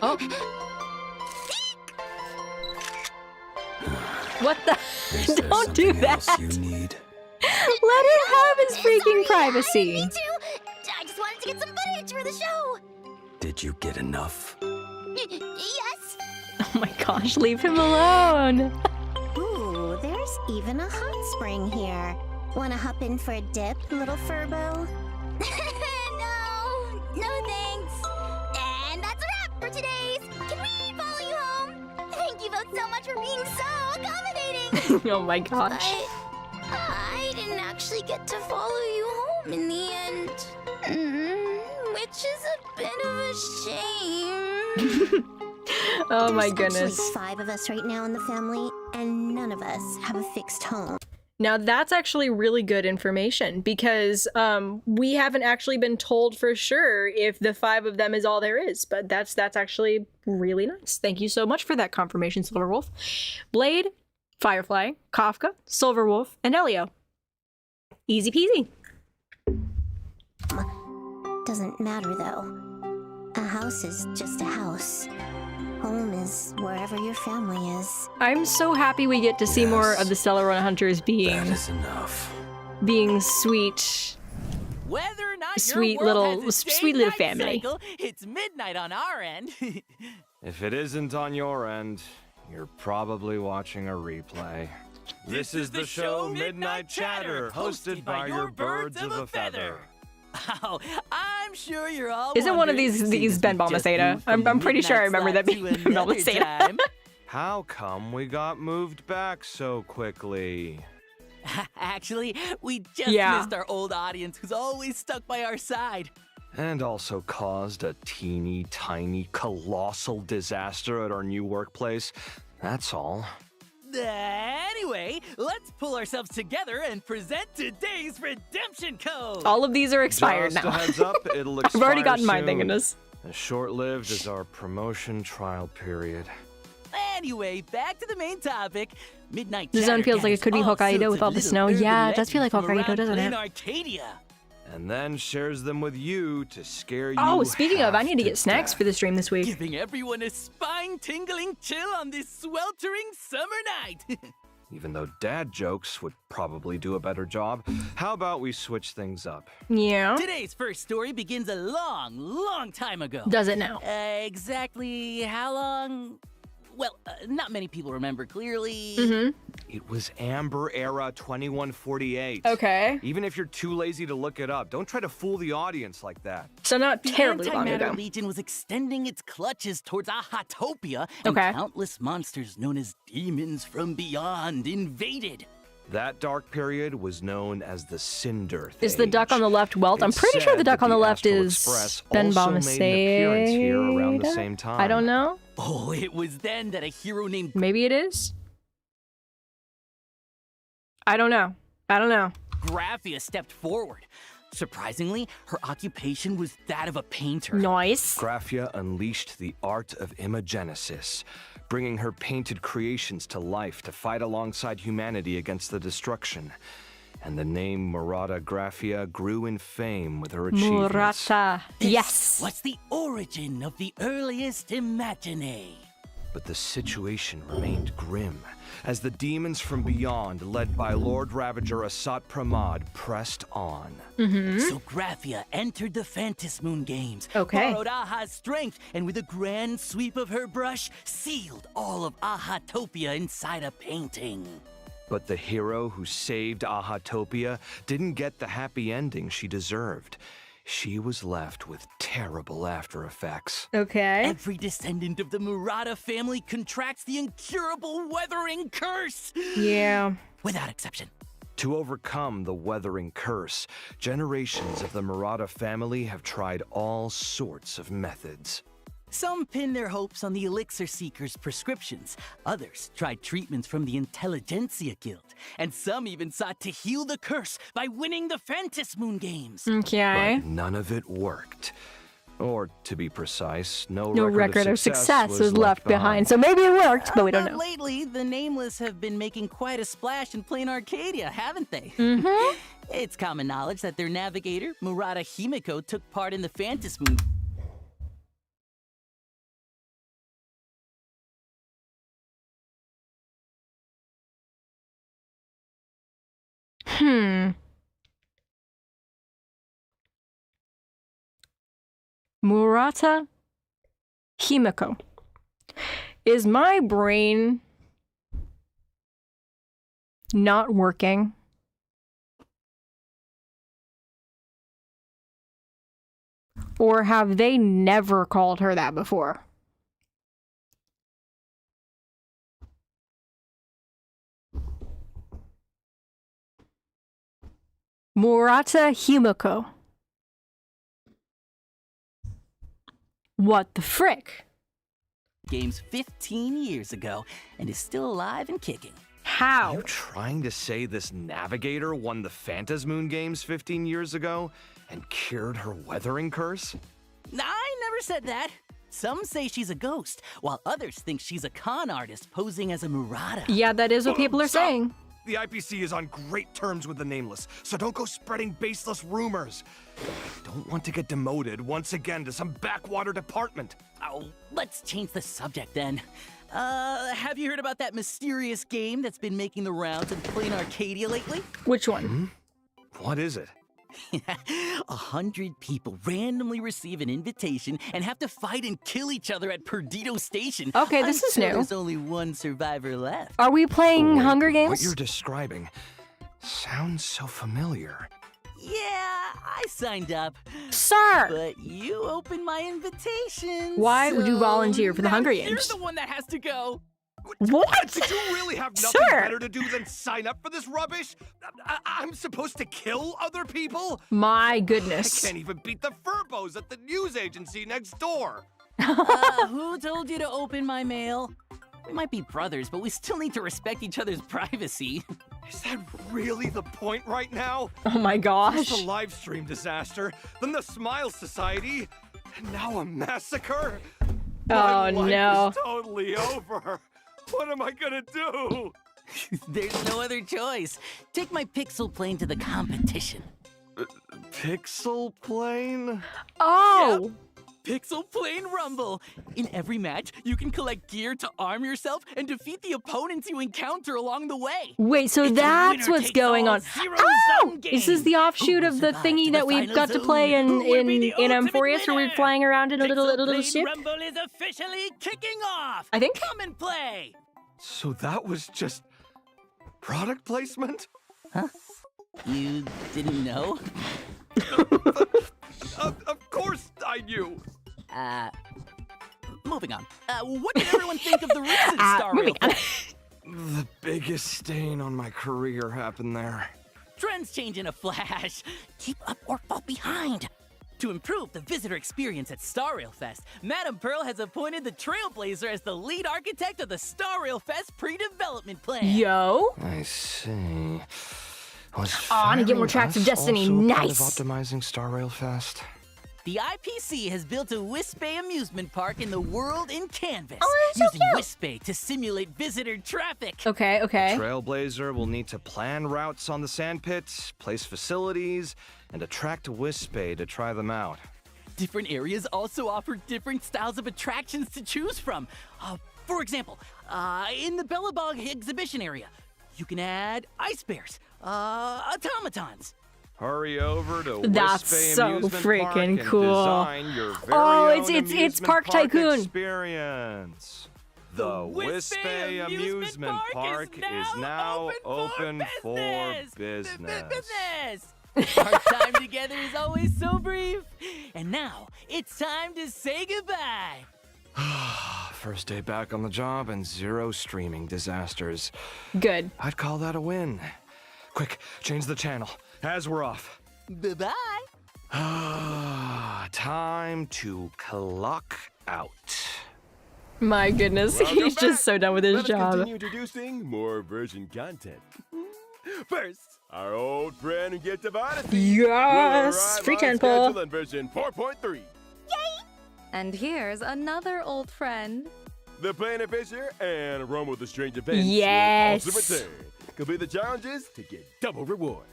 Oh. What the? Is there Don't do something that. else you need? Let him have his freaking Sorry, privacy. Me too. I just wanted to get some footage for the show. Did you get enough? Yes. Oh my gosh, leave him alone. Ooh, there's even a hot spring here. Wanna hop in for a dip, little Furbo? No thanks. And that's a wrap for today's. Can we follow you home? Thank you both so much for being so accommodating. Oh my gosh. But I didn't actually get to follow you home in the end. Which is a bit of a shame. Oh my There's goodness. actually 5 of us right now in the family, and none of us have a fixed home. Now that's actually really good information, because we haven't actually been told for sure if the 5 of them is all there is, but that's actually really nice. Thank you so much for that confirmation, Silverwolf. Blade, Firefly, Kafka, Silverwolf, and Elio. Easy peasy. Doesn't matter though. A house is just a house. Home is wherever your family is. I'm so happy we get to see more of the Stellar Hunters That being is enough. sweet. Whether or not Sweet your world little- has a sweet little day-night family. cycle, it's midnight on our end. If it isn't on your end, you're probably watching a replay. This is the show Midnight Chatter, hosted by your birds of a feather. Oh, I'm sure you're all. Isn't one of wondering if these this Ben was just Balmaceda? moved from I'm pretty sure I midnight remember that slot being to Ben another Balmaceda. time. How come we got moved back so quickly? Actually, we just Yeah. missed our old audience who's always stuck by our side. And also caused a teeny tiny colossal disaster at our new workplace. That's all. Anyway, let's pull ourselves together and present today's redemption code. All of these are expired Just now. a heads up, it'll expire I've already gotten mine, soon. thank goodness. As short-lived as our promotion trial period. Anyway, back to the main topic. Midnight The zone Chatter feels like it gathers could be all Hokkaido sorts with of all the little snow. urban Yeah, it does feel like legends from Hokkaido, around doesn't Plain it? Arcadia. And then shares them with you to scare you. Oh, speaking of, I half need to get snacks death. for the stream this week. Giving everyone a spine-tingling chill on this sweltering summer night. Even though dad jokes would probably do a better job, how about we switch things up? Yeah. Today's first story begins a long, long time ago. Does it now? Exactly how long? Well, not many people remember clearly. Mm-hmm. It was Amber Era 2148. Okay. Even if you're too lazy to look it up, don't try to fool the audience like that. So not The terribly long Antimatter ago. Legion was extending its clutches towards Ahatopia, and Okay. countless monsters known as demons from beyond invaded. That dark period was known as the Cinder Is the duck on the left Welt? I'm It's pretty sure the said duck that on the the left Astral is Express Ben also made an appearance here around the Balmaceda? same time. I don't know. Oh, it was then that a hero named Maybe it is. I don't know. I don't know. Graphia stepped forward. Surprisingly, her occupation was that of a painter. Nice. Graphia unleashed the art of imagenesis, bringing her painted creations to life to fight alongside humanity against the destruction. And the name Murata Graphia grew in fame with her achievements. Murata. This Yes. was the origin of the earliest Imagine. But the situation remained grim, as the demons from beyond, led by Lord Ravager Asat Pramad, pressed on. So Graphia entered the Phantasmoon Games, Okay. borrowed Aha's strength, and with a grand sweep of her brush, sealed all of Ahatopia inside a painting. But the hero who saved Ahatopia didn't get the happy ending she deserved. She was left with terrible after effects. Okay. Every descendant of the Murata family contracts the incurable Weathering Curse, Yeah. without exception. To overcome the Weathering Curse, generations of the Murata family have tried all sorts of methods. Some pin their hopes on the Elixir Seeker's prescriptions. Others tried treatments from the Intelligentsia Guild. And some even sought to heal the curse by winning the Phantasmoon Games. Okay. But none of it worked. Or, to be precise, no record of success was left behind. So maybe it worked, but we don't know. Lately, the Nameless have been making quite a splash in Plain Arcadia, haven't they? Mm-hmm. It's common knowledge that their navigator, Murata Himiko, took part in the Phantasmoon. Murata Himiko. Is my brain not working? Or have they never called her that before? Murata Himiko. What the frick? Games 15 years ago and is still alive and kicking. How? You trying to say this navigator won the Phantasmoon Games 15 years ago and cured her Weathering Curse? I never said that. Some say she's a ghost, while others think she's a con artist posing as a Murata. Yeah, that is what people are Stop. saying. The IPC is on great terms with the Nameless, so don't go spreading baseless rumors. I don't want to get demoted once again to some backwater department. Oh, let's change the subject then. Have you heard about that mysterious game that's been making the rounds in Plain Arcadia lately? Which one? What is it? 100 people randomly receive an invitation and have to fight and kill each other at Perdido Station. Okay, this is until new. There's only one survivor left. Are we playing Wait, Hunger What Games? you're describing sounds so familiar. Yeah, I signed up. Sir! But you opened my invitation. Why would you so volunteer for the now Hunger You're Games? the one that has to go. What? Did you really have nothing Sir! better to do than sign up for this rubbish? I'm supposed to kill other people? My I goodness. can't even beat the Furbos at the news agency next door. Who told you to open my mail? We might be brothers, but we still need to respect each other's privacy. Is that really the point right now? Oh my First gosh. the live stream disaster, then the Smile Society, and now a massacre? My Oh life no. is totally over. What am I gonna do? There's no other choice. Take my pixel plane to the competition. Pixel plane? Oh! Pixel Plane Rumble! In every match, you can collect gear to arm yourself and defeat the opponents you encounter along the way. Wait, so It's a that's what's going winner-takes-all on. zero-sum Oh! This is game. the offshoot Who of will the survive thingy to that the we've final got to zone? play in Who will be the ultimate Amphorius, where we're winner? flying around in a Pixel little Plane ship. Rumble is officially kicking off! I think. Come and play! So that was just product placement? You didn't know? Of course I knew. Moving on. What did everyone think of the recent Star Rail moving on. Fest? The biggest stain on my career happened there. Trends change in a flash. Keep up or fall behind. To improve the visitor experience at Star Rail Fest, Madame Pearl has appointed the Trailblazer as the lead architect of the Star Rail Fest pre-development plan. Yo. I see. Was I wanna get more Firing Tracks of Us Destiny. also a part Nice. of optimizing Star Rail Fest? The IPC has built a Wispay amusement park in the world in Canvas, Oh, that's so using cute. Wispay to simulate visitor traffic. Okay, okay. Trailblazer will need to plan routes on the sandpits, place facilities, and attract Wispay to try them out. Different areas also offer different styles of attractions to choose from. For example, in the Bellabog exhibition area, you can add ice bears, automatons. Hurry over to That's Wispay so Amusement freaking Park and cool. design your very Oh, own it's amusement Park Tycoon. experience. The Wispay Wispay Amusement Park is now open for business. Our time together is always so brief. And now, it's time to say goodbye. First day back on the job and 0 streaming disasters. Good. I'd call that a win. Quick, change the channel, as we're off. Bye-bye. Time to clock out. My goodness, Welcome he's back. just so done with his Let us job. continue introducing more version content. First, our old friend Get Odyssey. Yes, free temple. On version 4.3. And here's another old friend. The Planet Fisher and Romo the Strange Events Yes. will also return. Complete the challenges to get double rewards.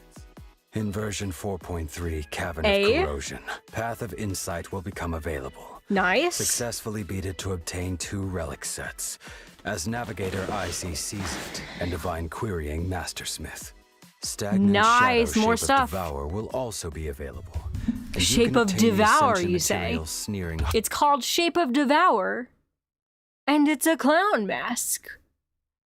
In version 4.3, Cavern of A? Corrosion, Path of Insight will become available. Nice. Successfully beat it to obtain 2 relic sets, as Navigator IC sees it, and Divine Querying Mastersmith. Stagnant Nice, Shadow more Shape stuff. Of Devour will also be available. And you Shape can of obtain the Devour, Ascension you say? material Sneering It's called Shape of Devour. And it's a clown mask.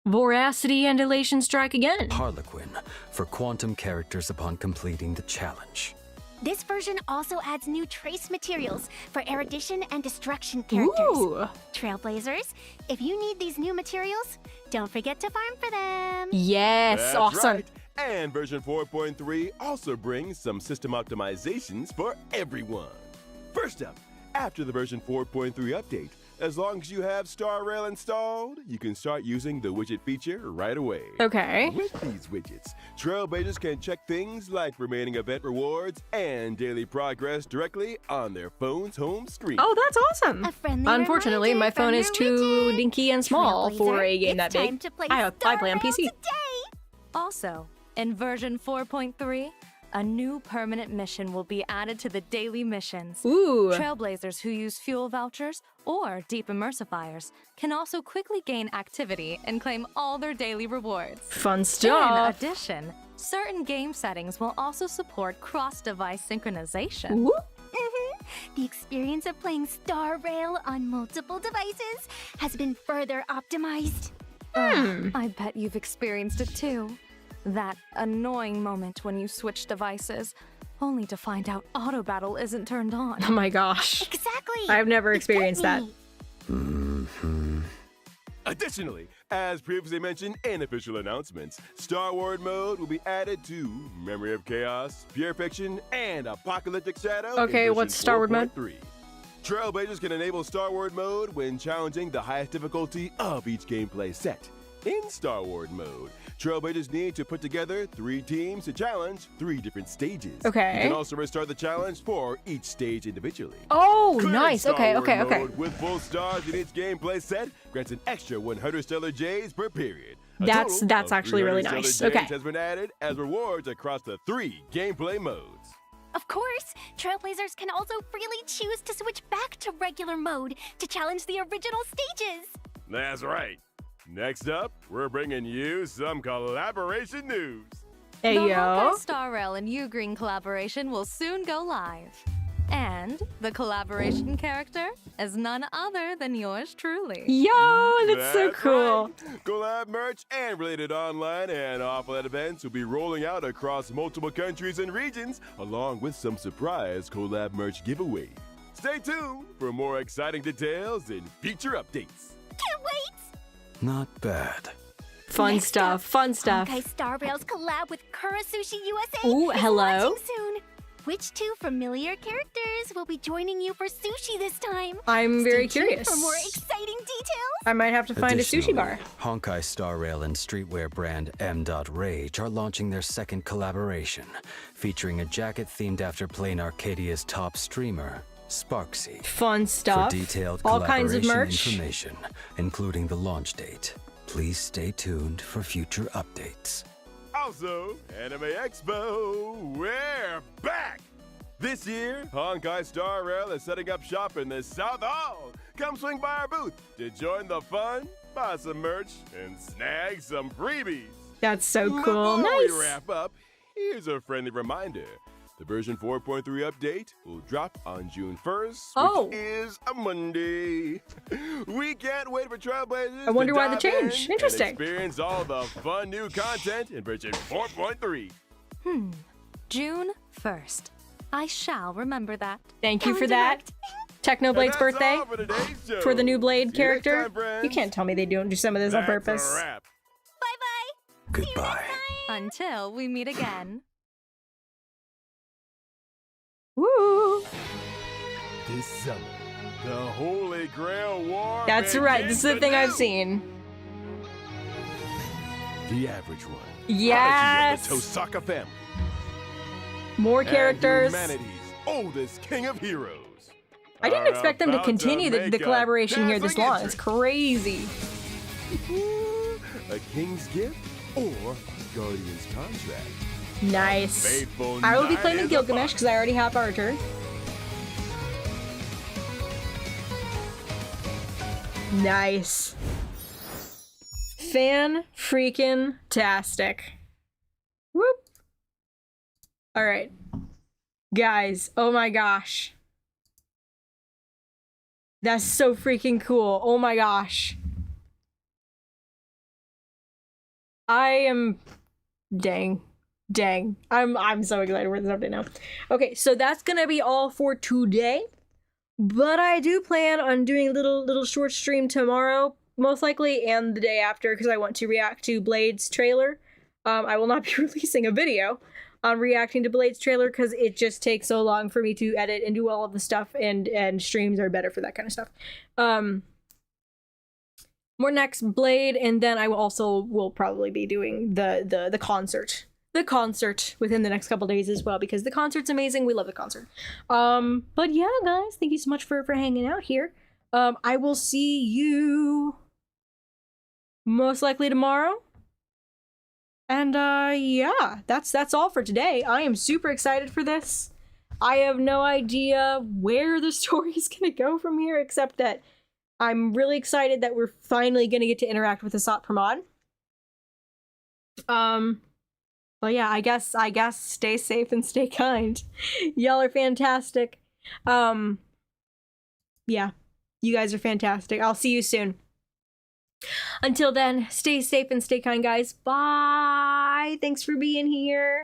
Voracity and Elation strike again. Harlequin for quantum characters upon completing the challenge. This version also adds new trace materials for erudition and destruction characters. Ooh. Trailblazers, if you need these new materials, don't forget to farm for them. Yes, That's awesome. right. And version 4.3 also brings some system optimizations for everyone. First up, after the version 4.3 update, as long as you have Star Rail installed, you can start using the widget feature right away. Okay. With these widgets, Trailblazers can check things like remaining event rewards and daily progress directly on their phone's home screen. Oh, that's awesome. A friendly Unfortunately, reminder my phone from is your too widget. dinky and small for a game that Trailblazer, it's time big. to play I Star play on Rail PC. today. Also, in version 4.3, a new permanent mission will be added to the daily missions. Ooh. Trailblazers who use fuel vouchers or deep immersifiers can also quickly gain activity and claim all their daily rewards. Fun In stuff. addition, Certain game settings will also support cross-device synchronization. Ooh. The experience of playing Star Rail on multiple devices has been further optimized. I bet you've experienced it too. That annoying moment when you switch devices, only to find out auto battle isn't turned on. Oh my gosh. Exactly. I've never It experienced get that. me. Additionally, as previously mentioned in official announcements, Star Wars mode will be added to Memory of Chaos, Pure Fiction, and Apocalyptic Shadow. Okay, in what's version Star Wars mode? 4.3. Trailblazers can enable Star Wars mode when challenging the highest difficulty of each gameplay set. In Star Wars mode, Trailblazers need to put together 3 teams to challenge 3 different stages. Okay. You can also restart the challenge for each stage individually. Oh, Clearing nice. Star Okay, Wars okay, okay. mode with full stars in each gameplay set grants an extra 100 stellar J's per period. A That's total of actually really 300 nice. stellar J's Okay. has been added as rewards across the 3 gameplay modes. Of course, Trailblazers can also freely choose to switch back to regular mode to challenge the original stages. That's right. Next up, we're bringing you some collaboration news. Hey, The yo. Honkai Star Rail and Ugreen collaboration will soon go live. And the collaboration character is none other than yours truly. Yo, that's so That's cool. right. Collab merch and related online and offline events will be rolling out across multiple countries and regions, along with some surprise collab merch giveaways. Stay tuned for more exciting details and feature updates. Can't wait! Not bad. Fun Next stuff, up, fun stuff. Honkai Star Rail's collab with Kura Sushi USA Ooh, is hello. launching soon. Which 2 familiar characters will be joining you for sushi this time? I'm very Stay tuned curious. for more exciting details. I might have to find a sushi Additionally, bar. Honkai Star Rail and streetwear brand M.Rage are launching their second collaboration, featuring a jacket themed after Plain Arcadia's top streamer, Sparksy. Fun stuff. For detailed All kinds of collaboration merch. information, including the launch date, please stay tuned for future updates. Also, Anime Expo, we're back! This year, Honkai Star Rail is setting up shop in the South Hall. Come swing by our booth to join the fun, buy some merch, and snag some freebies. That's so cool. Before Nice. we wrap up, here's a friendly reminder. The version 4.3 update will drop on June 1st, Oh. which is a Monday. We can't wait for Trailblazers I wonder to why the dive change. in Interesting. And experience all the fun new content in version 4.3. June 1st. I shall remember that. Thank you for Calendar that. Technoblade's And that's birthday all for today's show. for the new Blade See you next character. time, friends. You can't tell me they don't do some of this on That's a purpose. wrap. Bye-bye. Goodbye. Until we meet again. Woo! This summer, the Holy Grail War. That's right. This is the thing I've seen. The average one. Yes. Prodigy of the Tosaka family. More And characters. humanity's oldest king of heroes. I didn't are expect them to about continue the make a collaboration here this dazzling long. It's crazy. entrance. A king's gift or a guardian's contract. Nice. Faithful I will be knight playing is Gilgamesh upon because I already have Archer. Nice. Fan freaking tastic. Whoop. All right. Guys, oh my gosh. That's so freaking cool. Oh my gosh. I am dang. I'm so excited for this update now. Okay, so that's gonna be all for today. But I do plan on doing a little short stream tomorrow, most likely, and the day after, because I want to react to Blade's trailer. I will not be releasing a video on reacting to Blade's trailer because it just takes so long for me to edit and do all of the stuff, and streams are better for that kind of stuff. More next Blade, and then I will probably be doing the concert. The concert within the next couple days as well, because the concert's amazing. We love the concert. But yeah, guys, thank you so much for hanging out here. I will see you most likely tomorrow. And yeah, that's all for today. I am super excited for this. I have no idea where the story is gonna go from here, except that I'm really excited that we're finally gonna get to interact with Asat Pramod. Well, yeah, I guess stay safe and stay kind. Y'all are fantastic. Yeah, you guys are fantastic. I'll see you soon. Until then, stay safe and stay kind, guys. Bye. Thanks for being here.